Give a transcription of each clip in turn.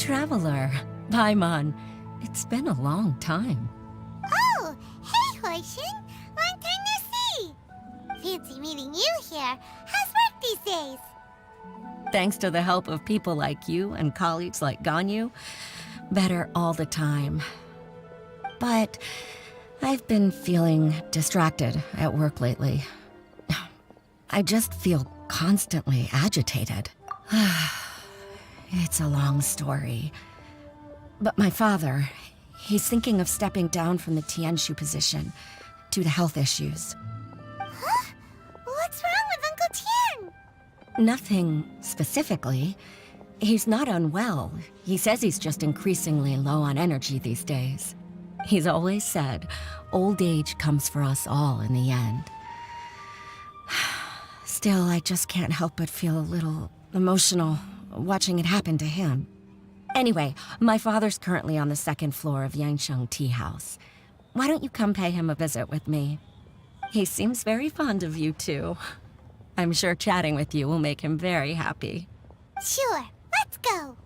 traveler. Paimon. It's been a long time. Oh, hey, Hoishin. Long time no see. Fancy meeting you here. How's work these days? Thanks to the help of people like you and colleagues like Ganyu, better all the time. But I've been feeling distracted at work lately. I just feel constantly agitated. It's a long story. But my father, he's thinking of stepping down from the Tianshu position due to health issues. Huh? What's wrong with Uncle Tian? Nothing specifically. He's not unwell. He says he's just increasingly low on energy these days. He's always said, old age comes for us all in the end. Still, I just can't help but feel a little emotional watching it happen to him. Anyway, my father's currently on the second floor of Yangsheng Tea House. Why don't you come pay him a visit with me? He seems very fond of you, too. I'm sure chatting with you will make him very happy. Sure, let's go.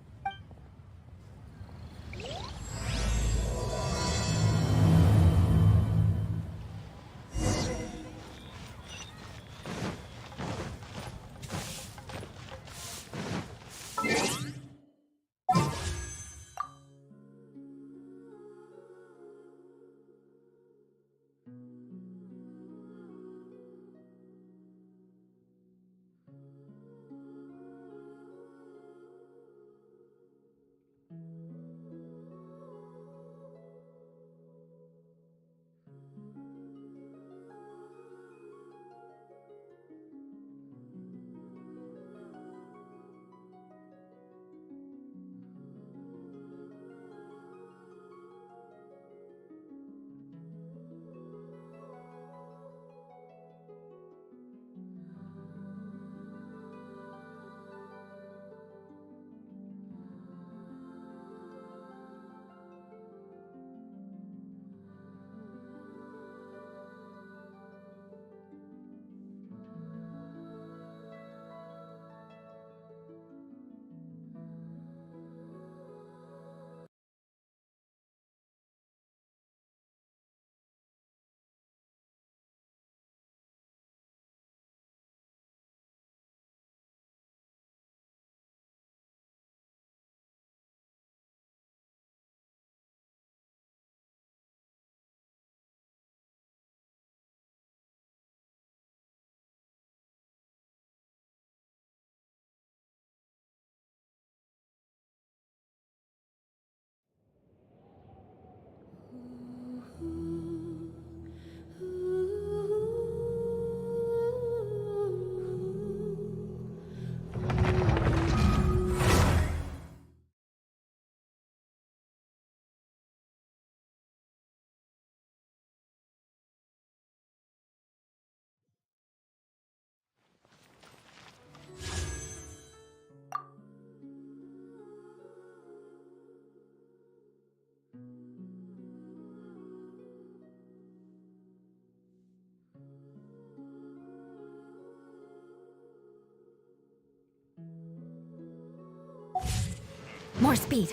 More speed.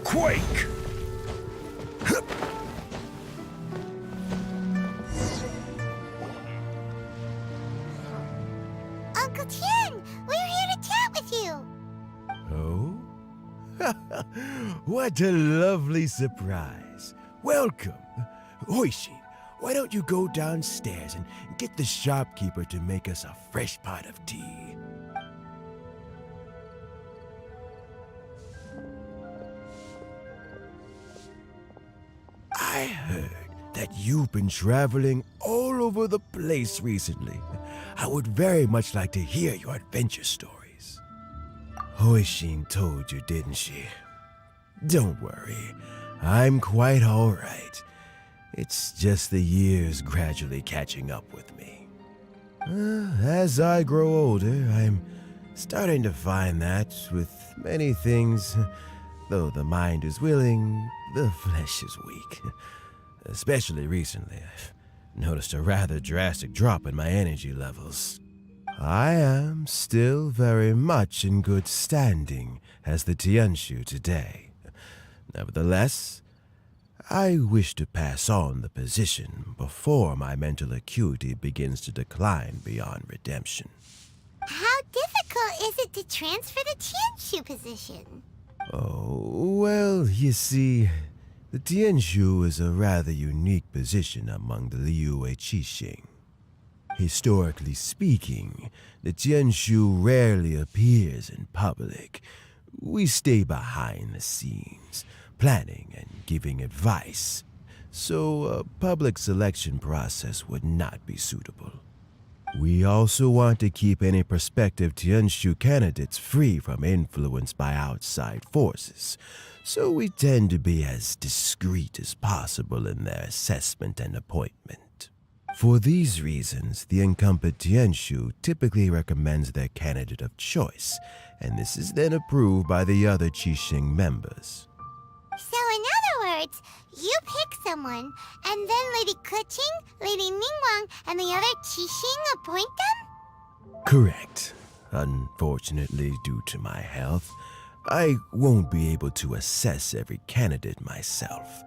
Quake! Uncle Tian, we're here to chat with you. Oh? What a lovely surprise. Welcome. Hoishi, why don't you go downstairs and get the shopkeeper to make us a fresh pot of tea? I heard that you've been traveling all over the place recently. I would very much like to hear your adventure stories. Hoishin told you, didn't she? Don't worry, I'm quite all right. It's just the years gradually catching up with me. As I grow older, I'm Starting to find that with many things, though the mind is willing, the flesh is weak. Especially recently, I've noticed a rather drastic drop in my energy levels. I am still very much in good standing as the Tianshu today. Nevertheless, I wish to pass on the position before my mental acuity begins to decline beyond redemption. How difficult is it to transfer the Tianshu position? Oh, well, you see, the Tianshu is a rather unique position among the Liyue Qixing. Historically speaking, the Tianshu rarely appears in public. We stay behind the scenes, planning and giving advice, so a public selection process would not be suitable. We also want to keep any prospective Tianshu candidates free from influence by outside forces, so we tend to be as discreet as possible in their assessment and appointment. For these reasons, the incumbent Tianshu typically recommends their candidate of choice, and this is then approved by the other Qixing members. So in other words, you pick someone, and then Lady Keqing, Lady Ningguang, and the other Qixing appoint them? Correct. Unfortunately, due to my health, I won't be able to assess every candidate myself.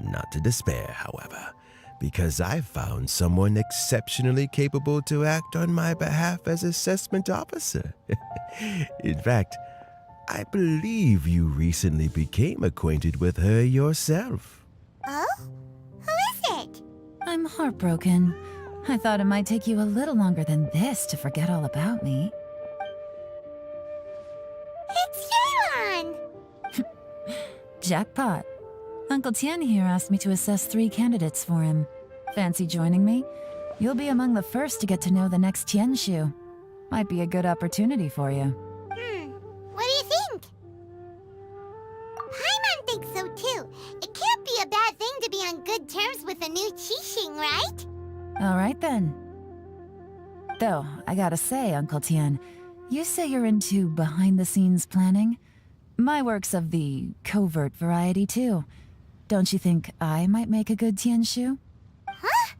Not to despair, however, because I found someone exceptionally capable to act on my behalf as assessment officer. In fact, I believe you recently became acquainted with her yourself. Oh? Who is it? I'm heartbroken. I thought it might take you a little longer than this to forget all about me. It's Yelan! Jackpot. Uncle Tian here asked me to assess 3 candidates for him. Fancy joining me? You'll be among the first to get to know the next Tianshu. Might be a good opportunity for you. What do you think? Paimon thinks so too. It can't be a bad thing to be on good terms with a new Qixing, right? All right then. Though, I gotta say, Uncle Tian, you say you're into behind-the-scenes planning? My work's of the covert variety too. Don't you think I might make a good Tianshu? Huh?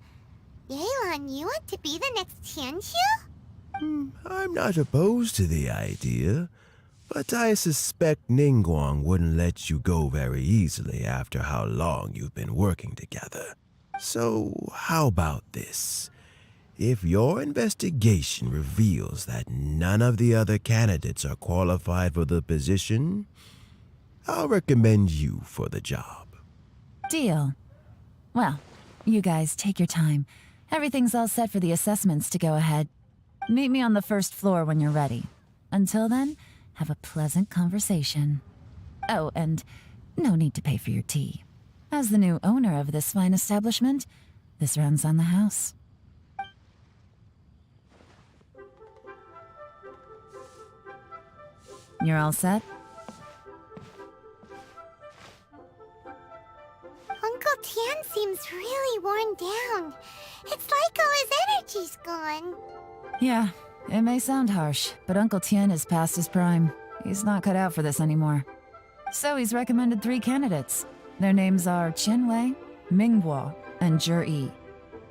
Yelan, you want to be the next Tianshu? I'm not opposed to the idea, but I suspect Ningguang wouldn't let you go very easily after how long you've been working together. So, how about this? If your investigation reveals that none of the other candidates are qualified for the position, I'll recommend you for the job. Deal. Well, you guys take your time. Everything's all set for the assessments to go ahead. Meet me on the first floor when you're ready. Until then, have a pleasant conversation. Oh, and no need to pay for your tea. As the new owner of this fine establishment, this runs on the house. You're all set? Uncle Tian seems really worn down. It's like all his energy's gone. Yeah, it may sound harsh, but Uncle Tian is past his prime. He's not cut out for this anymore. So he's recommended 3 candidates. Their names are Qinwei, Mingguo, and Zhi.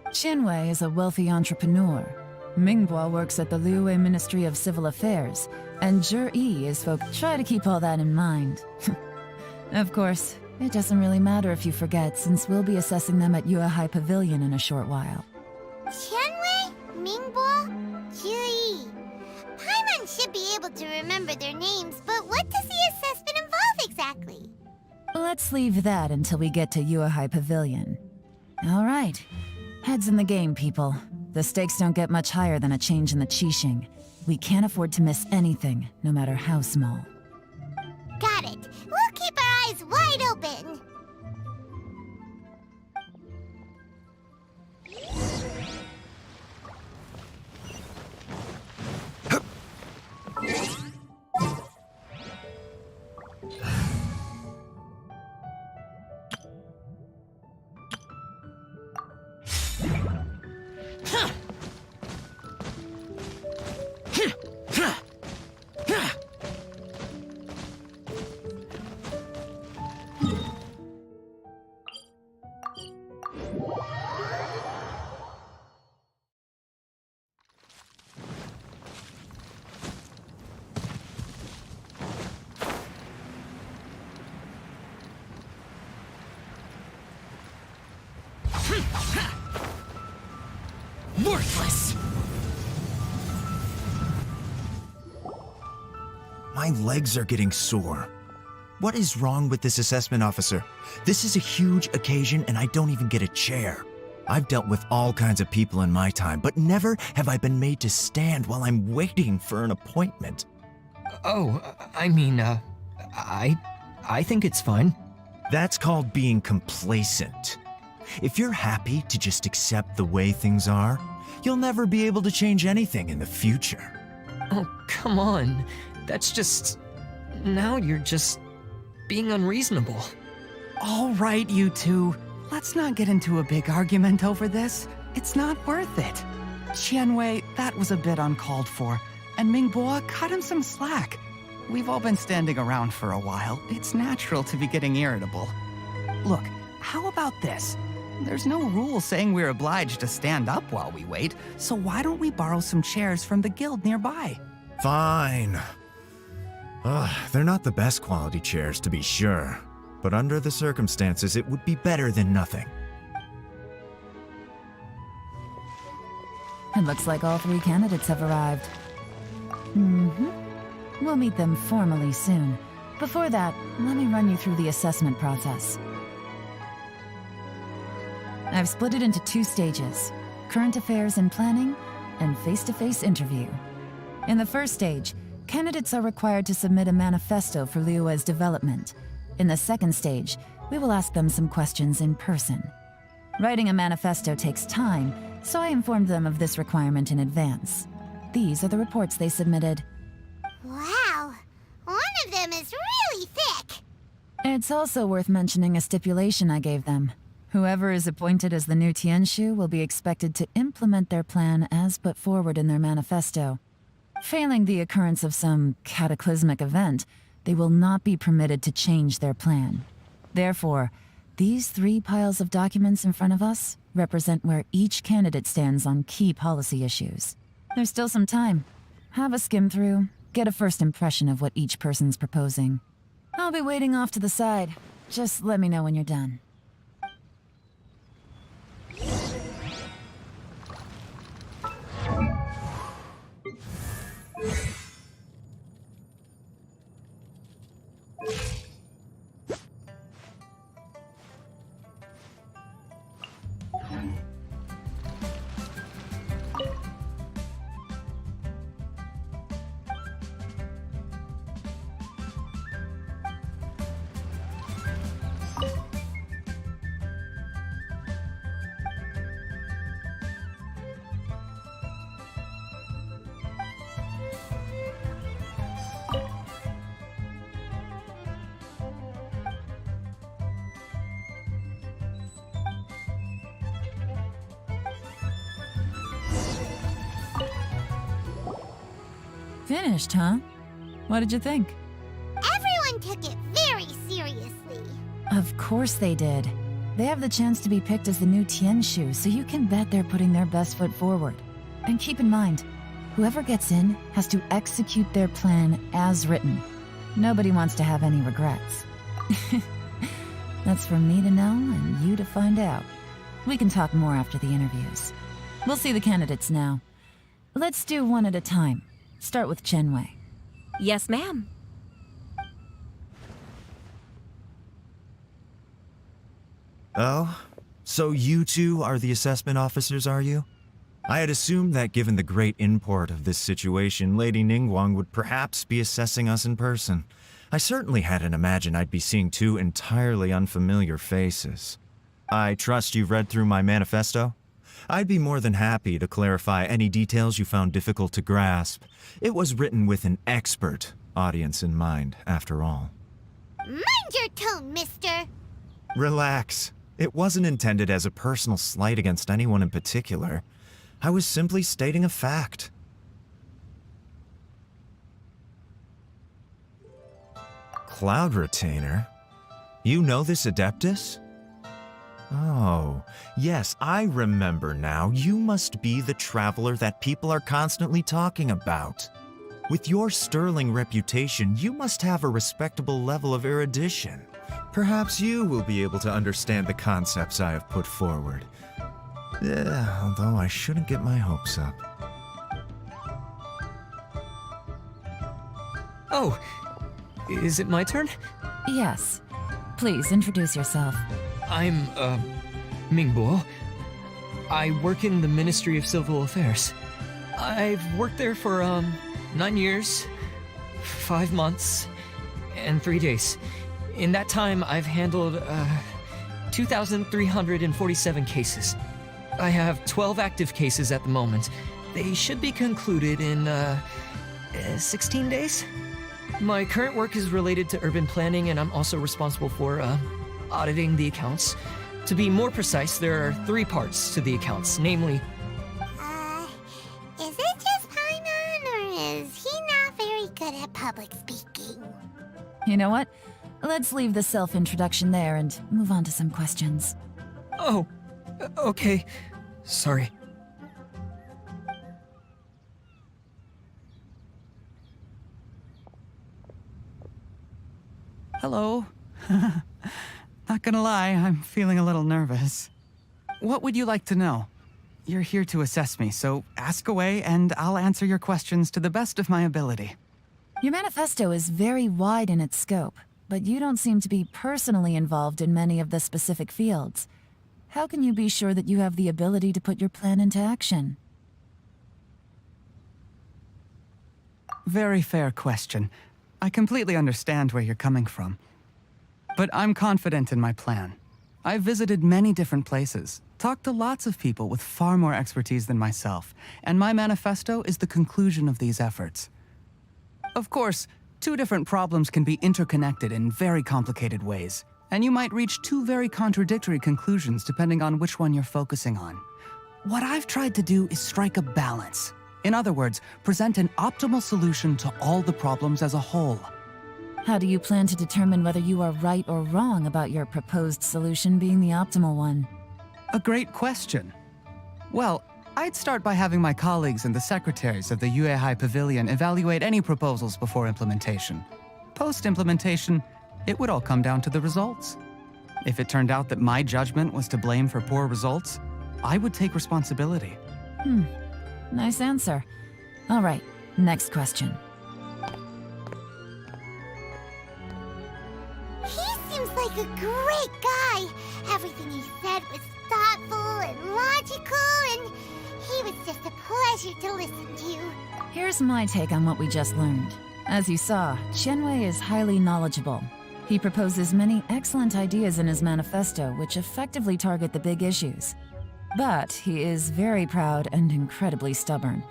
Qinwei is a wealthy entrepreneur. Mingguo works at the Liyue Ministry of Civil Affairs, and Zhi is folk. Try to keep all that in mind. Of course, it doesn't really matter if you forget, since we'll be assessing them at Yuehai Pavilion in a short while. Qianwei, Mingbo, Zhi. Paimon should be able to remember their names, but what does the assessment involve exactly? Let's leave that until we get to Yuehai Pavilion. All right. Heads in the game, people. The stakes don't get much higher than a change in the Qixing. We can't afford to miss anything, no matter how small. Got it. We'll keep our eyes wide open. Worthless! My legs are getting sore. What is wrong with this assessment officer? This is a huge occasion and I don't even get a chair. I've dealt with all kinds of people in my time, but never have I been made to stand while I'm waiting for an appointment. Oh, I mean, I think it's fine. That's called being complacent. If you're happy to just accept the way things are, you'll never be able to change anything in the future. Oh, come on. That's just... Now you're just being unreasonable. All right, you two. Let's not get into a big argument over this. It's not worth it. Qianwei, that was a bit uncalled for. And Mingbo, cut him some slack. We've all been standing around for a while. It's natural to be getting irritable. Look, how about this? There's no rule saying we're obliged to stand up while we wait, so why don't we borrow some chairs from the guild nearby? Fine. They're not the best quality chairs, to be sure. But under the circumstances, it would be better than nothing. It looks like all 3 candidates have arrived. We'll meet them formally soon. Before that, let me run you through the assessment process. I've split it into 2 stages: current affairs and planning, and face-to-face interview. In the first stage, candidates are required to submit a manifesto for Liyue's development. In the second stage, we will ask them some questions in person. Writing a manifesto takes time, so I informed them of this requirement in advance. These are the reports they submitted. Wow, one of them is really thick. It's also worth mentioning a stipulation I gave them. Whoever is appointed as the new Tianshu will be expected to implement their plan as put forward in their manifesto. Failing the occurrence of some cataclysmic event, they will not be permitted to change their plan. Therefore, these 3 piles of documents in front of us represent where each candidate stands on key policy issues. There's still some time. Have a skim through, get a first impression of what each person's proposing. I'll be waiting off to the side. Just let me know when you're done. Finished, huh? What did you think? Everyone took it very seriously. Of course they did. They have the chance to be picked as the new Tianshu, so you can bet they're putting their best foot forward. And keep in mind, whoever gets in has to execute their plan as written. Nobody wants to have any regrets. That's for me to know and you to find out. We can talk more after the interviews. We'll see the candidates now. Let's do one at a time. Start with Qianwei. Yes, ma'am. Oh? So you 2 are the assessment officers, are you? I had assumed that given the great import of this situation, Lady Ningguang would perhaps be assessing us in person. I certainly hadn't imagined I'd be seeing 2 entirely unfamiliar faces. I trust you've read through my manifesto? I'd be more than happy to clarify any details you found difficult to grasp. It was written with an expert audience in mind, after all. Mind your tone, mister. Relax. It wasn't intended as a personal slight against anyone in particular. I was simply stating a fact. Cloud Retainer? You know this Adeptus? Oh, yes, I remember now. You must be the traveler that people are constantly talking about. With your sterling reputation, you must have a respectable level of erudition. Perhaps you will be able to understand the concepts I have put forward. Yeah, although I shouldn't get my hopes up. Oh, is it my turn? Yes. Please introduce yourself. I'm, Mingbo. I work in the Ministry of Civil Affairs. I've worked there for, 9 years, 5 months, and 3 days. In that time, I've handled, 2,347 cases. I have 12 active cases at the moment. They should be concluded in, 16 days? My current work is related to urban planning, and I'm also responsible for, auditing the accounts. To be more precise, there are 3 parts to the accounts, namely... Is it just Paimon, or is he not very good at public speaking? You know what? Let's leave the self-introduction there and move on to some questions. Oh, okay. Sorry. Hello. Not gonna lie, I'm feeling a little nervous. What would you like to know? You're here to assess me, so ask away and I'll answer your questions to the best of my ability. Your manifesto is very wide in its scope, but you don't seem to be personally involved in many of the specific fields. How can you be sure that you have the ability to put your plan into action? Very fair question. I completely understand where you're coming from. But I'm confident in my plan. I've visited many different places, talked to lots of people with far more expertise than myself, and my manifesto is the conclusion of these efforts. Of course, 2 different problems can be interconnected in very complicated ways, and you might reach 2 very contradictory conclusions depending on which one you're focusing on. What I've tried to do is strike a balance. In other words, present an optimal solution to all the problems as a whole. How do you plan to determine whether you are right or wrong about your proposed solution being the optimal one? A great question. Well, I'd start by having my colleagues and the secretaries of the Yuehai Pavilion evaluate any proposals before implementation. Post-implementation, it would all come down to the results. If it turned out that my judgment was to blame for poor results, I would take responsibility. Nice answer. All right, next question. He seems like a great guy. Everything he said was thoughtful and logical, and he was just a pleasure to listen to. Here's my take on what we just learned. As you saw, Qianwei is highly knowledgeable. He proposes many excellent ideas in his manifesto which effectively target the big issues. But he is very proud and incredibly stubborn.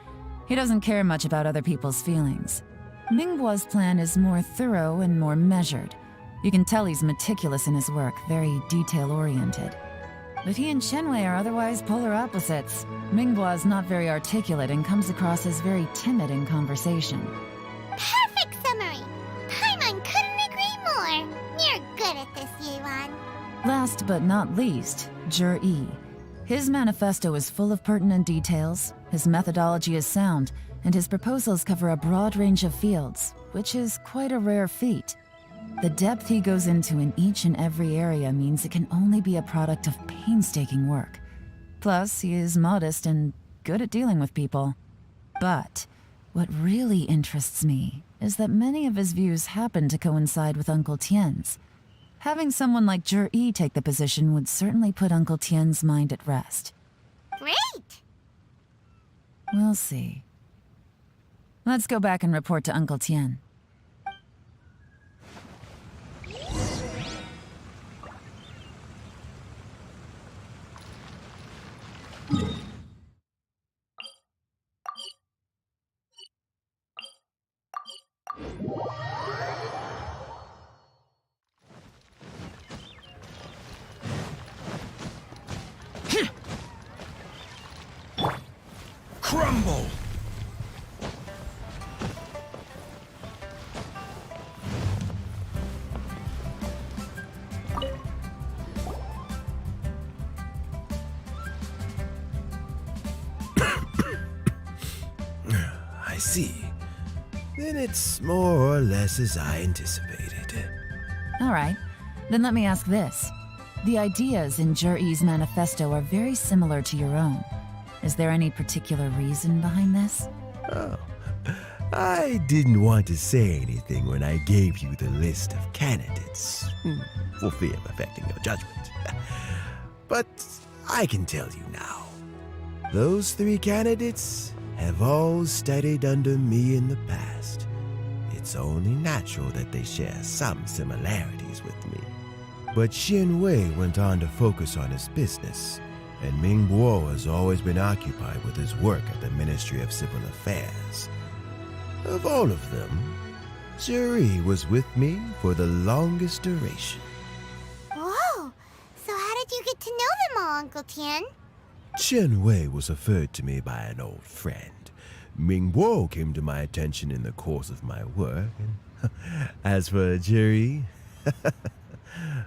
He doesn't care much about other people's feelings. Mingbo's plan is more thorough and more measured. You can tell he's meticulous in his work, very detail-oriented. But he and Qianwei are otherwise polar opposites. Mingbo is not very articulate and comes across as very timid in conversation. Perfect summary. Paimon couldn't agree more. You're good at this, Yelan. Last but not least, Yi. His manifesto is full of pertinent details, his methodology is sound, and his proposals cover a broad range of fields, which is quite a rare feat. The depth he goes into in each and every area means it can only be a product of painstaking work. Plus, he is modest and good at dealing with people. But what really interests me is that many of his views happen to coincide with Uncle Tien's. Having someone like Yi take the position would certainly put Uncle Tien's mind at rest. Great! We'll see. Let's go back and report to Uncle Tien. Crumble! I see. Then it's more or less as I anticipated. All right, then let me ask this. The ideas in Jur-E's manifesto are very similar to your own. Is there any particular reason behind this? Oh, I didn't want to say anything when I gave you the list of candidates, for fear of affecting your judgment. But I can tell you now. Those 3 candidates have all studied under me in the past. It's only natural that they share some similarities with me. But Xin Wei went on to focus on his business, and Ming Guo has always been occupied with his work at the Ministry of Civil Affairs. Of all of them, Zuri was with me for the longest duration. Whoa! So how did you get to know them all, Uncle Tian? Chen Wei was referred to me by an old friend. Ming Guo came to my attention in the course of my work, and as for Jerry,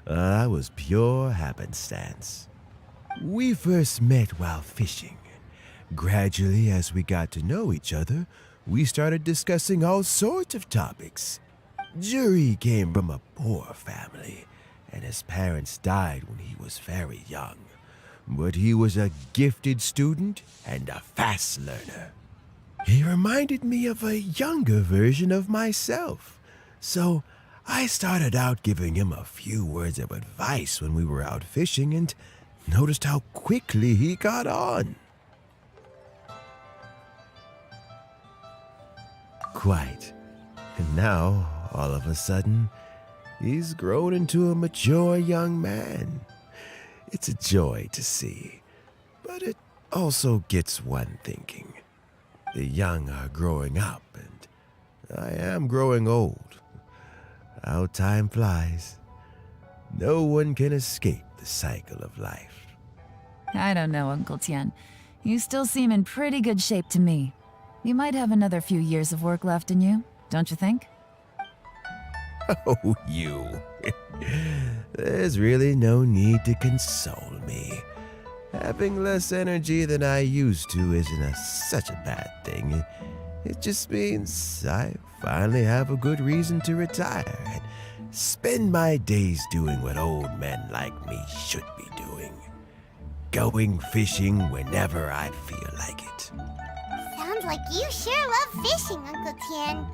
that was pure happenstance. We first met while fishing. Gradually, as we got to know each other, we started discussing all sorts of topics. Jerry came from a poor family, and his parents died when he was very young. But he was a gifted student and a fast learner. He reminded me of a younger version of myself, so I started out giving him a few words of advice when we were out fishing and noticed how quickly he got on. Quite. And now, all of a sudden, he's grown into a mature young man. It's a joy to see, but it also gets one thinking. The young are growing up, and I am growing old. How time flies. No one can escape the cycle of life. I don't know, Uncle Tian. You still seem in pretty good shape to me. You might have another few years of work left in you, don't you think? Oh, you. There's really no need to console me. Having less energy than I used to isn't such a bad thing. It just means I finally have a good reason to retire and spend my days doing what old men like me should be doing. Going fishing whenever I feel like it. Sounds like you sure love fishing, Uncle Tian.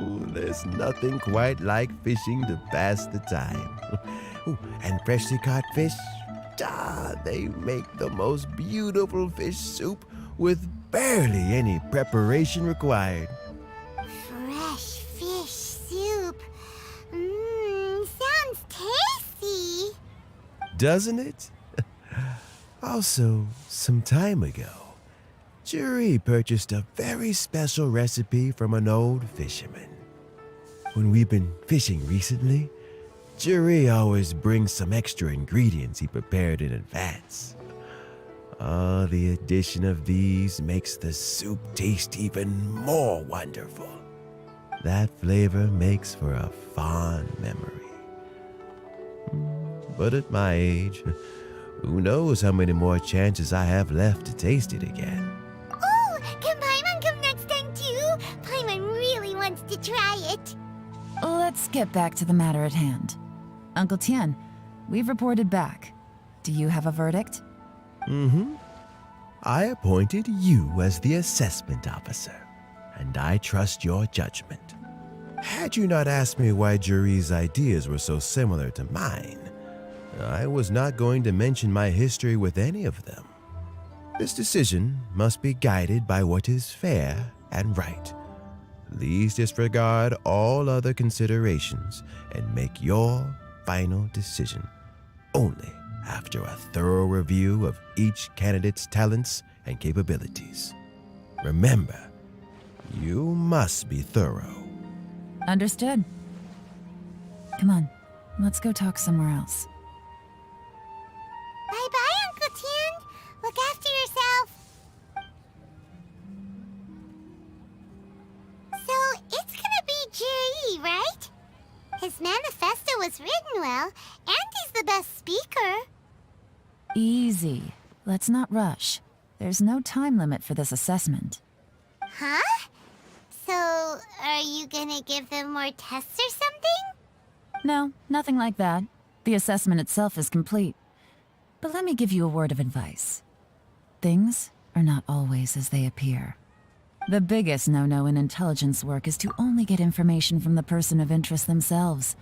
Ooh, there's nothing quite like fishing to pass the time. Ooh, and freshly caught fish, they make the most beautiful fish soup with barely any preparation required. Fresh fish soup. Sounds tasty. Doesn't it? Also, some time ago, Jerry purchased a very special recipe from an old fisherman. When we've been fishing recently, Jerry always brings some extra ingredients he prepared in advance. The addition of these makes the soup taste even more wonderful. That flavor makes for a fond memory. But at my age, who knows how many more chances I have left to taste it again. Oh, can Paimon come next time too? Paimon really wants to try it. Let's get back to the matter at hand. Uncle Tian, we've reported back. Do you have a verdict? I appointed you as the assessment officer, and I trust your judgment. Had you not asked me why Juri's ideas were so similar to mine, I was not going to mention my history with any of them. This decision must be guided by what is fair and right. Please disregard all other considerations and make your final decision only after a thorough review of each candidate's talents and capabilities. Remember, you must be thorough. Understood. Come on, let's go talk somewhere else. Bye-bye, Uncle Tian. Look after yourself. So, it's gonna be Jiri, right? His manifesto was written well, and he's the best speaker. Easy. Let's not rush. There's no time limit for this assessment. Huh? So, are you gonna give them more tests or something? No, nothing like that. The assessment itself is complete. But let me give you a word of advice. Things are not always as they appear. The biggest no-no in intelligence work is to only get information from the person of interest themselves.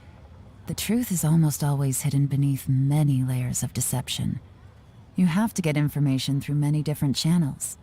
The truth is almost always hidden beneath many layers of deception. You have to get information through many different channels.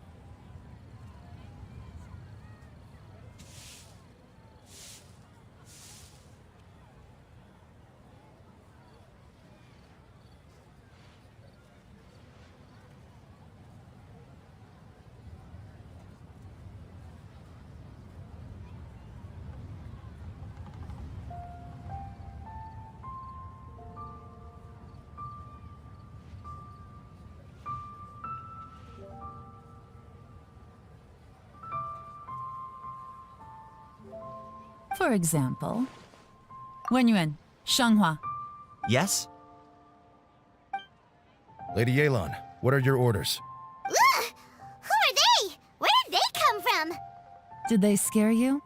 For example, Wenyuan, Shanghua. Yes? Lady Yelan, what are your orders? Ugh! Who are they? Where did they come from? Did they scare you?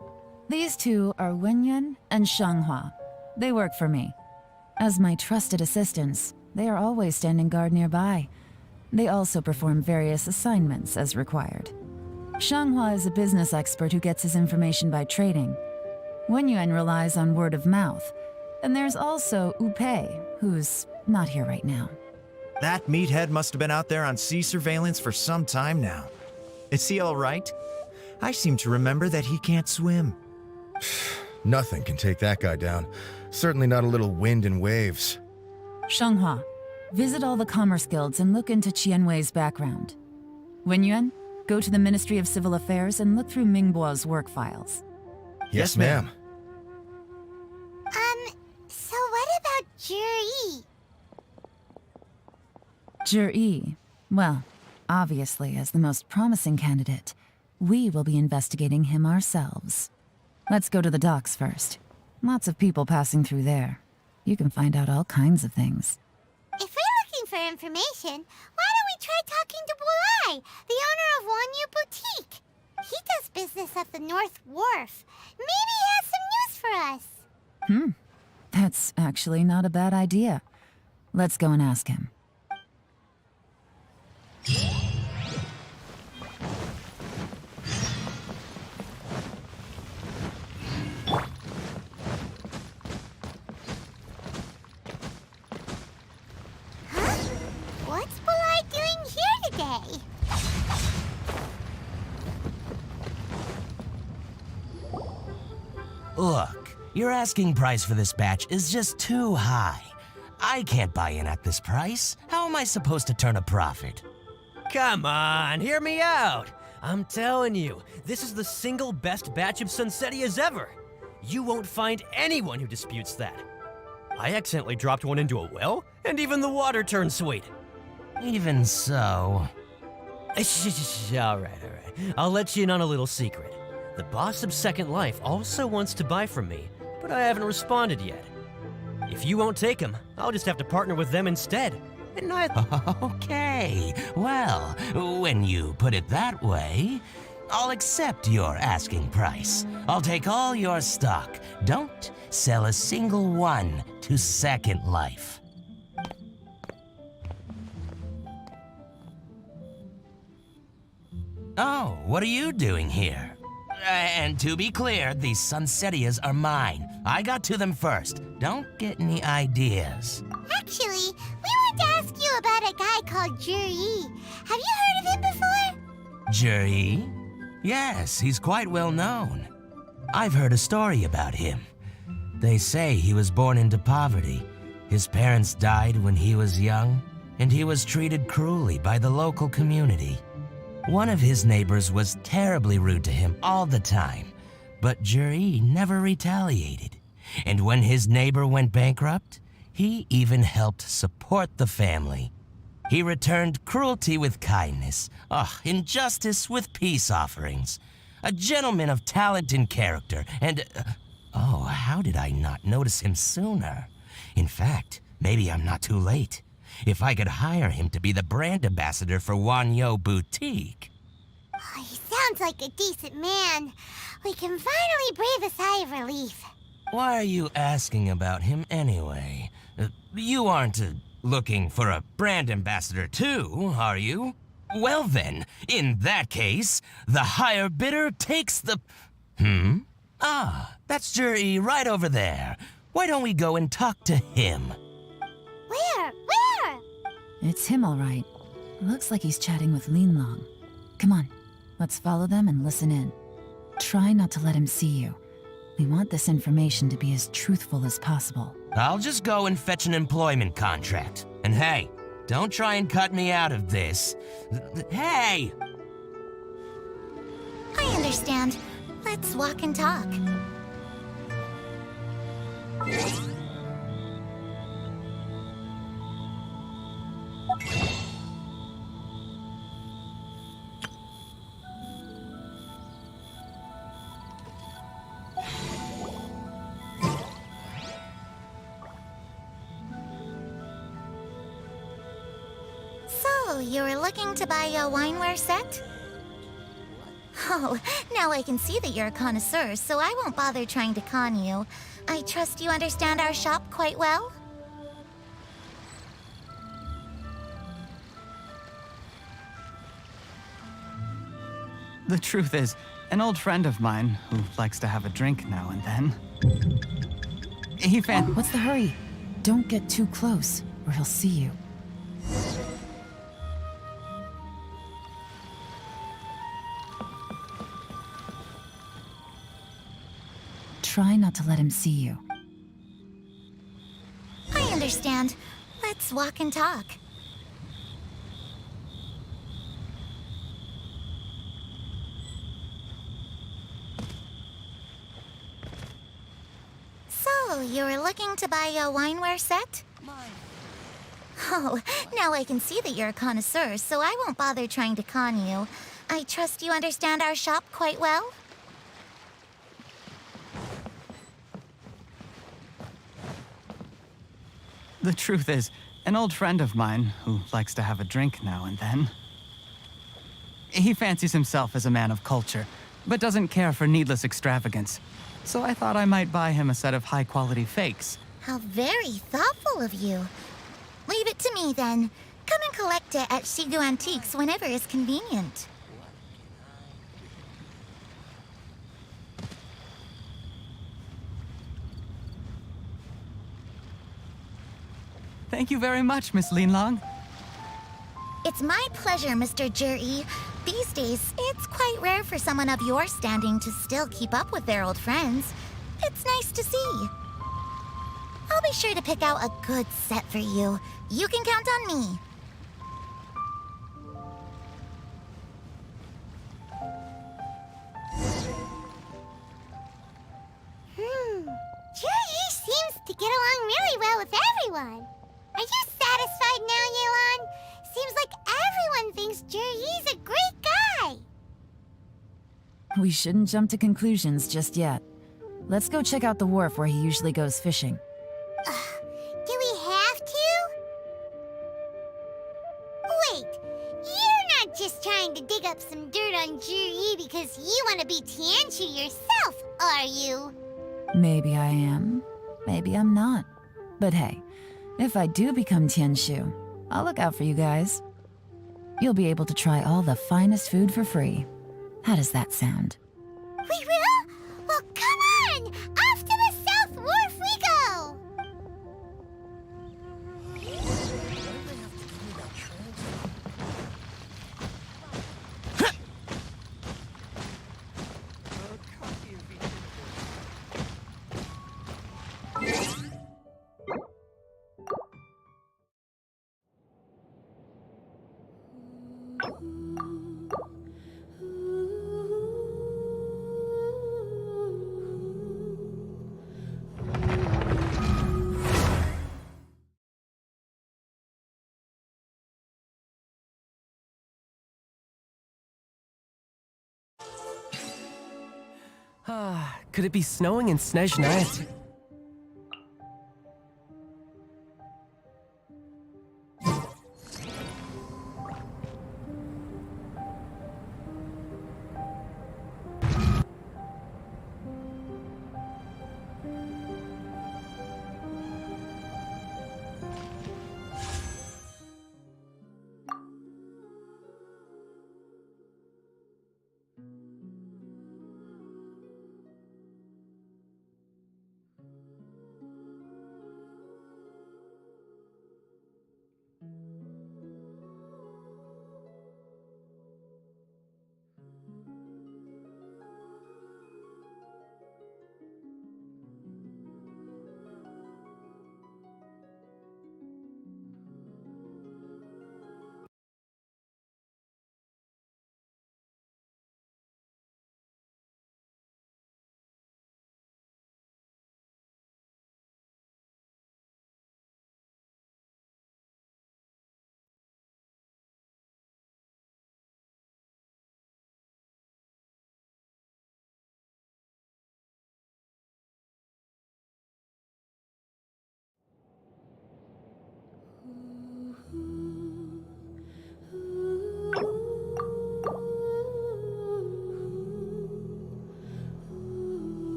These two are Wenyuan and Shanghua. They work for me. As my trusted assistants, they are always standing guard nearby. They also perform various assignments as required. Shanghua is a business expert who gets his information by trading. Wenyuan relies on word of mouth. And there's also Upei, who's not here right now. That meathead must have been out there on sea surveillance for some time now. Is he all right? I seem to remember that he can't swim. Nothing can take that guy down. Certainly not a little wind and waves. Shanghua, visit all the commerce guilds and look into Qianwei's background. Wenyuan, go to the Ministry of Civil Affairs and look through Mingbo's work files. Yes, ma'am. So what about Juri? Juri, well, obviously as the most promising candidate, we will be investigating him ourselves. Let's go to the docks first. Lots of people passing through there. You can find out all kinds of things. If we're looking for information, why don't we try talking to Bulai, the owner of Wanyu Boutique? He does business at the North Wharf. Maybe he has some news for us. That's actually not a bad idea. Let's go and ask him. Huh? What's Bulai doing here today? Look, your asking price for this batch is just too high. I can't buy in at this price. How am I supposed to turn a profit? Come on, hear me out. I'm telling you, this is the single best batch of Sunsettias ever. You won't find anyone who disputes that. I accidentally dropped one into a well, and even the water turned sweet. Even so... All right. I'll let you in on a little secret. The boss of Second Life also wants to buy from me, but I haven't responded yet. If you won't take him, I'll just have to partner with them instead. And I... Okay, well, when you put it that way, I'll accept your asking price. I'll take all your stock. Don't sell a single one to Second Life. Oh, what are you doing here? And to be clear, these Sunsettias are mine. I got to them first. Don't get any ideas. Actually, we wanted to ask you about a guy called Juri. Have you heard of him before? Juri? Yes, he's quite well known. I've heard a story about him. They say he was born into poverty. His parents died when he was young, and he was treated cruelly by the local community. One of his neighbors was terribly rude to him all the time, but Juri never retaliated. And when his neighbor went bankrupt, he even helped support the family. He returned cruelty with kindness, injustice with peace offerings. A gentleman of talent and character, and... how did I not notice him sooner? In fact, maybe I'm not too late. If I could hire him to be the brand ambassador for Wanyu Boutique. Oh, he sounds like a decent man. We can finally breathe a sigh of relief. Why are you asking about him anyway? You aren't looking for a brand ambassador too, are you? Well then, in that case, the higher bidder takes the... Ah, that's Juri right over there. Why don't we go and talk to him? Where? It's him, all right. Looks like he's chatting with Yelan. Come on, let's follow them and listen in. Try not to let him see you. We want this information to be as truthful as possible. I'll just go and fetch an employment contract. And hey, don't try and cut me out of this. Hey! I understand. Let's walk and talk. So, you were looking to buy a wineware set? Oh, now I can see that you're a connoisseur, so I won't bother trying to con you. I trust you understand our shop quite well? The truth is, an old friend of mine who likes to have a drink now and then. What's the hurry? Don't get too close, or he'll see you. Try not to let him see you. I understand. Let's walk and talk. So, you were looking to buy a wineware set? Oh, now I can see that you're a connoisseur, so I won't bother trying to con you. I trust you understand our shop quite well? The truth is, an old friend of mine who likes to have a drink now and then. He fancies himself as a man of culture, but doesn't care for needless extravagance. So I thought I might buy him a set of high-quality fakes. How very thoughtful of you. Leave it to me, then. Come and collect it at Shigu Antiques whenever is convenient. Thank you very much, Miss Yelan. It's my pleasure, Mr. Juri. These days, it's quite rare for someone of your standing to still keep up with their old friends. It's nice to see. I'll be sure to pick out a good set for you. You can count on me. Juri seems to get along really well with everyone. Are you satisfied now, Yelan? Seems like everyone thinks Juri's a great guy. We shouldn't jump to conclusions just yet. Let's go check out the wharf where he usually goes fishing. Do we have to? Wait, you're not just trying to dig up some dirt on Juri because you want to be Tianshu yourself, are you? Maybe I am. Maybe I'm not. But hey, if I do become Tianshu, I'll look out for you guys. You'll be able to try all the finest food for free. How does that sound? We will? Well, come on! Off to the South Wharf we go! Could it be snowing in Snezhnaya?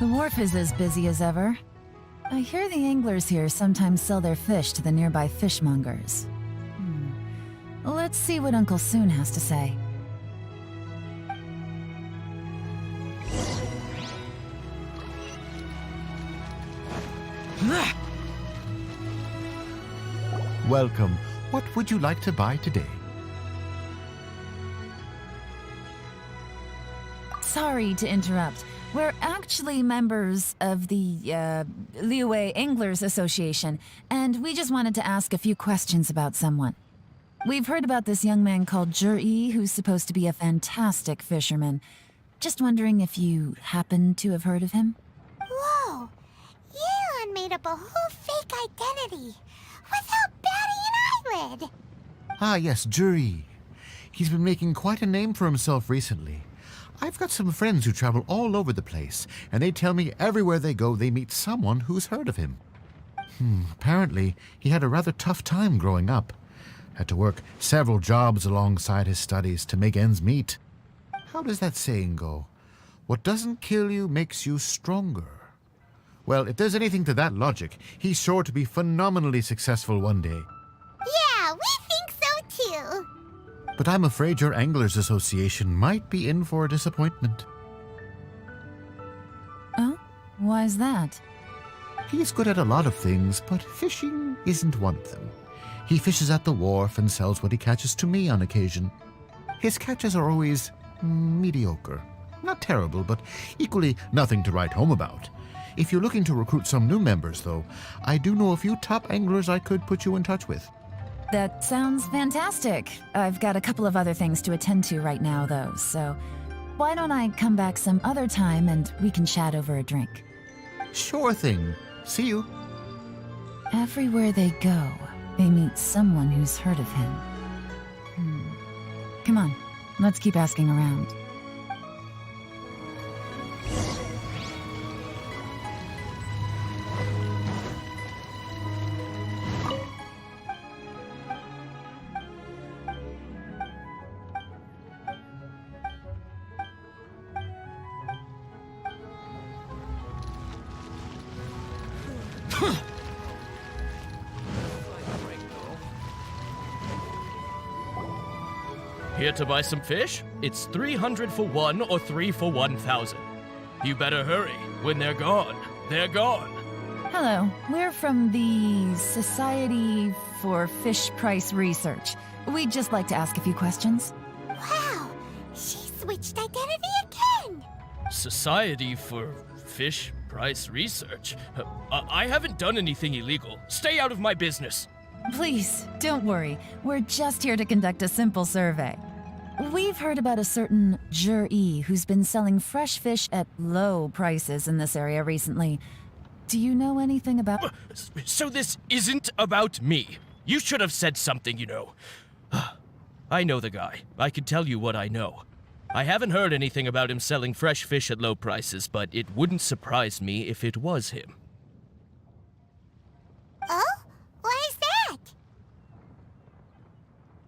The wharf is as busy as ever. I hear the anglers here sometimes sell their fish to the nearby fishmongers. Let's see what Uncle Soon has to say. Welcome. What would you like to buy today? Sorry to interrupt. We're actually members of the, Liyue Anglers Association, and we just wanted to ask a few questions about someone. We've heard about this young man called Zhi, who's supposed to be a fantastic fisherman. Just wondering if you happen to have heard of him? Whoa! Yelan made up a whole fake identity without batting an eyelid. Ah, yes, Zhi. He's been making quite a name for himself recently. I've got some friends who travel all over the place, and they tell me everywhere they go they meet someone who's heard of him. Apparently, he had a rather tough time growing up. Had to work several jobs alongside his studies to make ends meet. How does that saying go? What doesn't kill you makes you stronger. Well, if there's anything to that logic, he's sure to be phenomenally successful one day. Yeah, we think so too. But I'm afraid your Anglers Association might be in for a disappointment. Oh? Why's that? He's good at a lot of things, but fishing isn't one of them. He fishes at the wharf and sells what he catches to me on occasion. His catches are always mediocre. Not terrible, but equally nothing to write home about. If you're looking to recruit some new members, though, I do know a few top anglers I could put you in touch with. That sounds fantastic. I've got a couple of other things to attend to right now, though, so why don't I come back some other time and we can chat over a drink? Sure thing. See you. Everywhere they go, they meet someone who's heard of him. Come on, let's keep asking around. Here to buy some fish? It's 300 for one or 3 for 1,000. You better hurry. When they're gone, they're gone. Hello, we're from the Society for Fish Price Research. We'd just like to ask a few questions. Wow, she switched identity again. Society for Fish Price Research? I haven't done anything illegal. Stay out of my business. Please, don't worry. We're just here to conduct a simple survey. We've heard about a certain Zhi who's been selling fresh fish at low prices in this area recently. Do you know anything about... So this isn't about me. You should have said something, you know. I know the guy. I can tell you what I know. I haven't heard anything about him selling fresh fish at low prices, but it wouldn't surprise me if it was him. Oh? Why is that?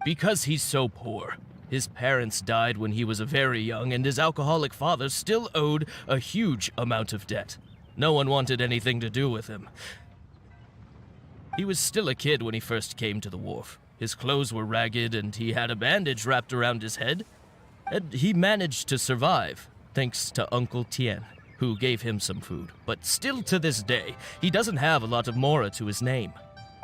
Because he's so poor. His parents died when he was very young, and his alcoholic father still owed a huge amount of debt. No one wanted anything to do with him. He was still a kid when he first came to the wharf. His clothes were ragged, and he had a bandage wrapped around his head. And he managed to survive, thanks to Uncle Tien, who gave him some food. But still to this day, he doesn't have a lot of mora to his name.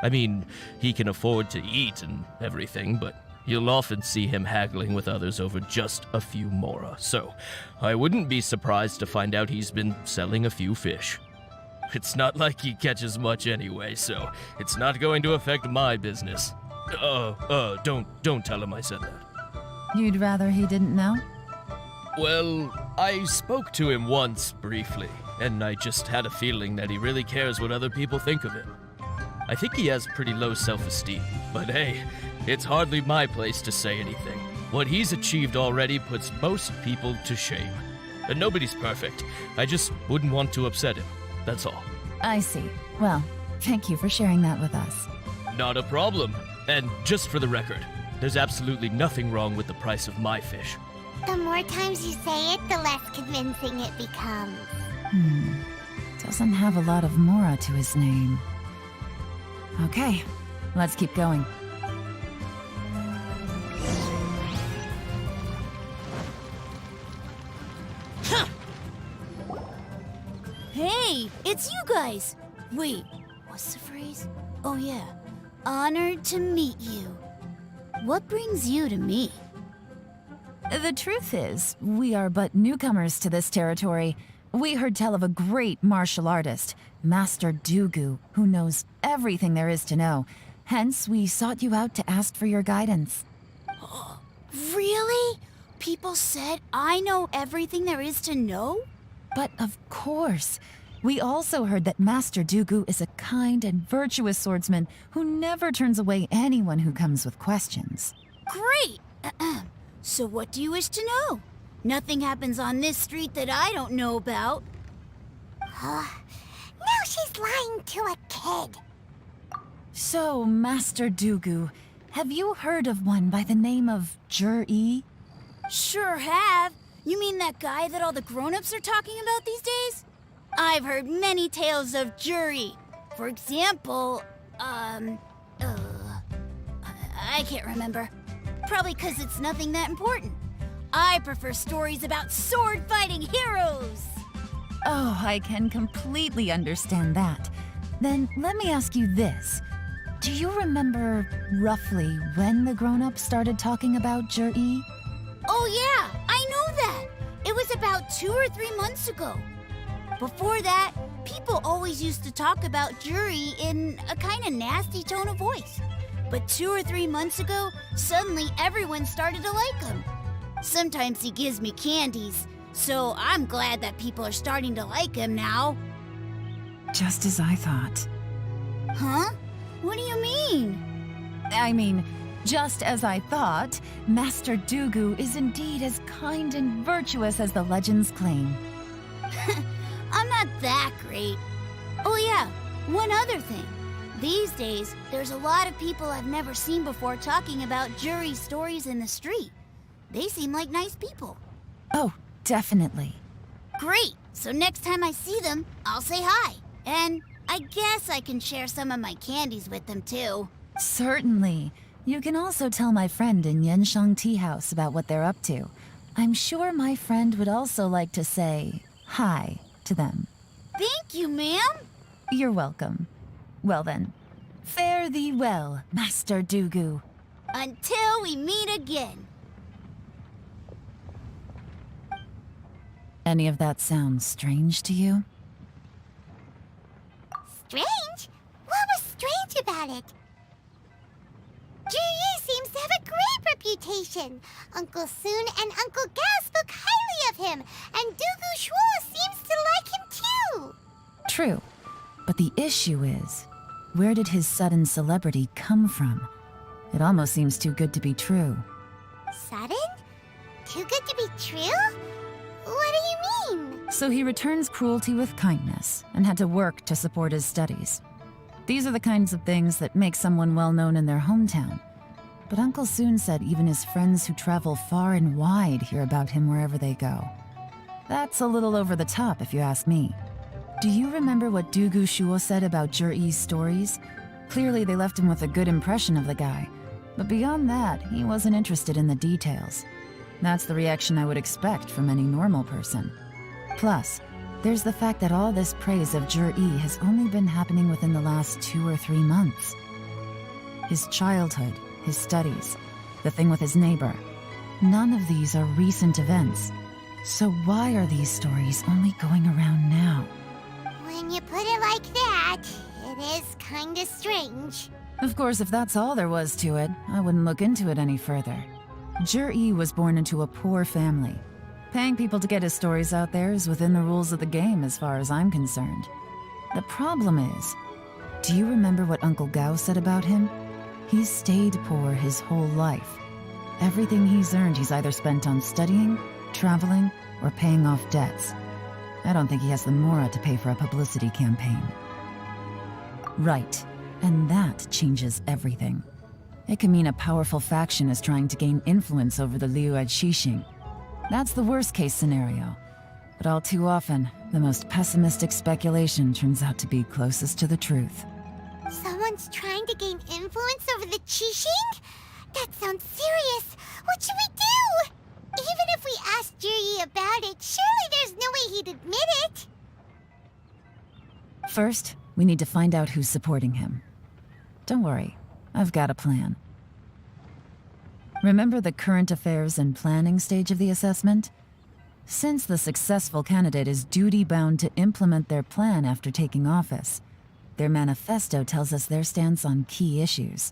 I mean, he can afford to eat and everything, but you'll often see him haggling with others over just a few mora. So, I wouldn't be surprised to find out he's been selling a few fish. It's not like he catches much anyway, so it's not going to affect my business. Don't tell him I said that. You'd rather he didn't know? Well, I spoke to him once, briefly, and I just had a feeling that he really cares what other people think of him. I think he has pretty low self-esteem, but hey, it's hardly my place to say anything. What he's achieved already puts most people to shame. And nobody's perfect. I just wouldn't want to upset him, that's all. I see. Well, thank you for sharing that with us. Not a problem. And just for the record, there's absolutely nothing wrong with the price of my fish. The more times you say it, the less convincing it becomes. Doesn't have a lot of mora to his name. Okay, let's keep going. Hey, it's you guys! Wait, what's the phrase? Oh yeah, honored to meet you. What brings you to me? The truth is, we are but newcomers to this territory. We heard tell of a great martial artist, Master Dugu, who knows everything there is to know. Hence, we sought you out to ask for your guidance. Really? People said I know everything there is to know? But of course, we also heard that Master Dugu is a kind and virtuous swordsman who never turns away anyone who comes with questions. Great! So what do you wish to know? Nothing happens on this street that I don't know about. Now she's lying to a kid. So, Master Dugu, have you heard of one by the name of Jur-E? Sure have. You mean that guy that all the grown-ups are talking about these days? I've heard many tales of Juri. For example, I can't remember. Probably because it's nothing that important. I prefer stories about sword-fighting heroes. Oh, I can completely understand that. Then let me ask you this. Do you remember roughly when the grown-ups started talking about Jur-E? Oh yeah, I know that. It was about 2 or 3 months ago. Before that, people always used to talk about Juri in a kind of nasty tone of voice. But 2 or 3 months ago, suddenly everyone started to like him. Sometimes he gives me candies, so I'm glad that people are starting to like him now. Just as I thought. Huh? What do you mean? I mean, just as I thought, Master Dugu is indeed as kind and virtuous as the legends claim. I'm not that great. Oh yeah, one other thing. These days, there's a lot of people I've never seen before talking about Juri stories in the street. They seem like nice people. Oh, definitely. Great! So next time I see them, I'll say hi. And I guess I can share some of my candies with them too. Certainly. You can also tell my friend in Yenshang Tea House about what they're up to. I'm sure my friend would also like to say hi to them. Thank you, ma'am. You're welcome. Well then, fare thee well, Master Dugu. Until we meet again. Any of that sound strange to you? Strange? What was strange about it? Juri seems to have a great reputation. Uncle Soon and Uncle Gao spoke highly of him, and Dugu Shuo seems to like him too. True, but the issue is, where did his sudden celebrity come from? It almost seems too good to be true. Sudden? Too good to be true? What do you mean? So he returns cruelty with kindness and had to work to support his studies. These are the kinds of things that make someone well known in their hometown. But Uncle Soon said even his friends who travel far and wide hear about him wherever they go. That's a little over the top, if you ask me. Do you remember what Dugu Shuo said about Jur-E's stories? Clearly they left him with a good impression of the guy. But beyond that, he wasn't interested in the details. That's the reaction I would expect from any normal person. Plus, there's the fact that all this praise of Jur-E has only been happening within the last 2 or 3 months. His childhood, his studies, the thing with his neighbor. None of these are recent events. So why are these stories only going around now? When you put it like that, it is kinda strange. Of course, if that's all there was to it, I wouldn't look into it any further. Jur-E was born into a poor family. Paying people to get his stories out there is within the rules of the game as far as I'm concerned. The problem is, do you remember what Uncle Gao said about him? He's stayed poor his whole life. Everything he's earned he's either spent on studying, traveling, or paying off debts. I don't think he has the mora to pay for a publicity campaign. Right, and that changes everything. It can mean a powerful faction is trying to gain influence over the Liu at Xixing. That's the worst case scenario. But all too often, the most pessimistic speculation turns out to be closest to the truth. Someone's trying to gain influence over the Qixing? That sounds serious. What should we do? Even if we asked Jiri about it, surely there's no way he'd admit it. First, we need to find out who's supporting him. Don't worry, I've got a plan. Remember the current affairs and planning stage of the assessment? Since the successful candidate is duty-bound to implement their plan after taking office, their manifesto tells us their stance on key issues.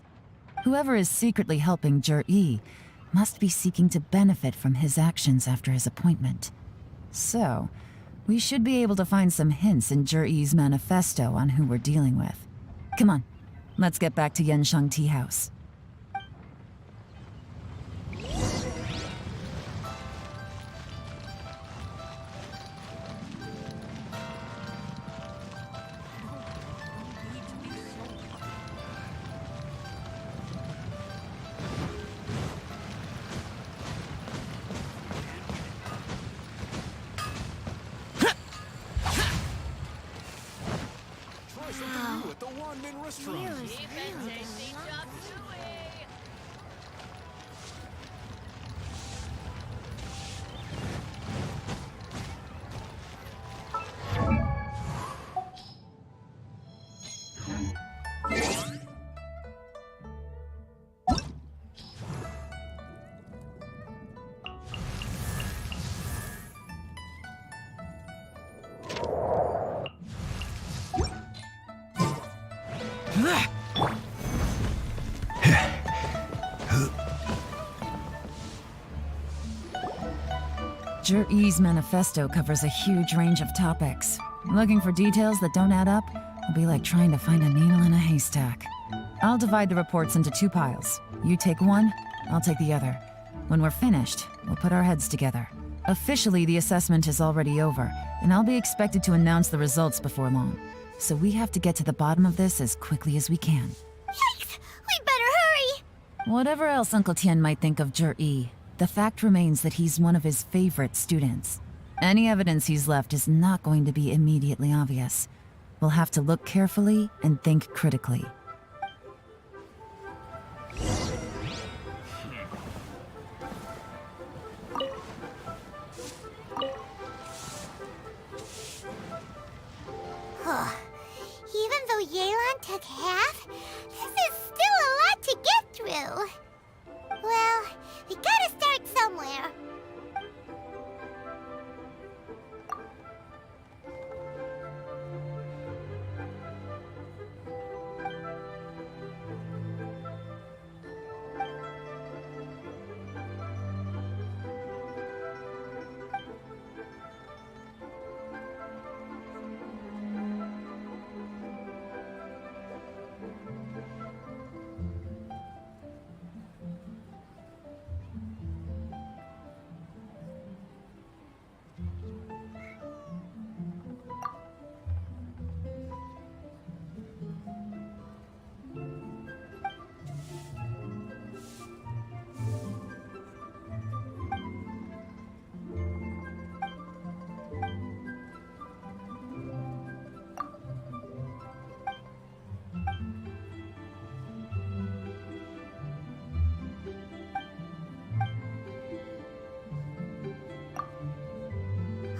Whoever is secretly helping Jir-E must be seeking to benefit from his actions after his appointment. So, we should be able to find some hints in Jir-E's manifesto on who we're dealing with. Come on, let's get back to Yenshang Tea House. Jir-E's manifesto covers a huge range of topics. Looking for details that don't add up will be like trying to find a needle in a haystack. I'll divide the reports into 2 piles. You take one, I'll take the other. When we're finished, we'll put our heads together. Officially, the assessment is already over, and I'll be expected to announce the results before long. So we have to get to the bottom of this as quickly as we can. Yikes! We better hurry! Whatever else Uncle Tien might think of Jir-E, the fact remains that he's one of his favorite students. Any evidence he's left is not going to be immediately obvious. We'll have to look carefully and think critically. Even though Yelan took half, this is still a lot to get through. Well, we gotta start somewhere.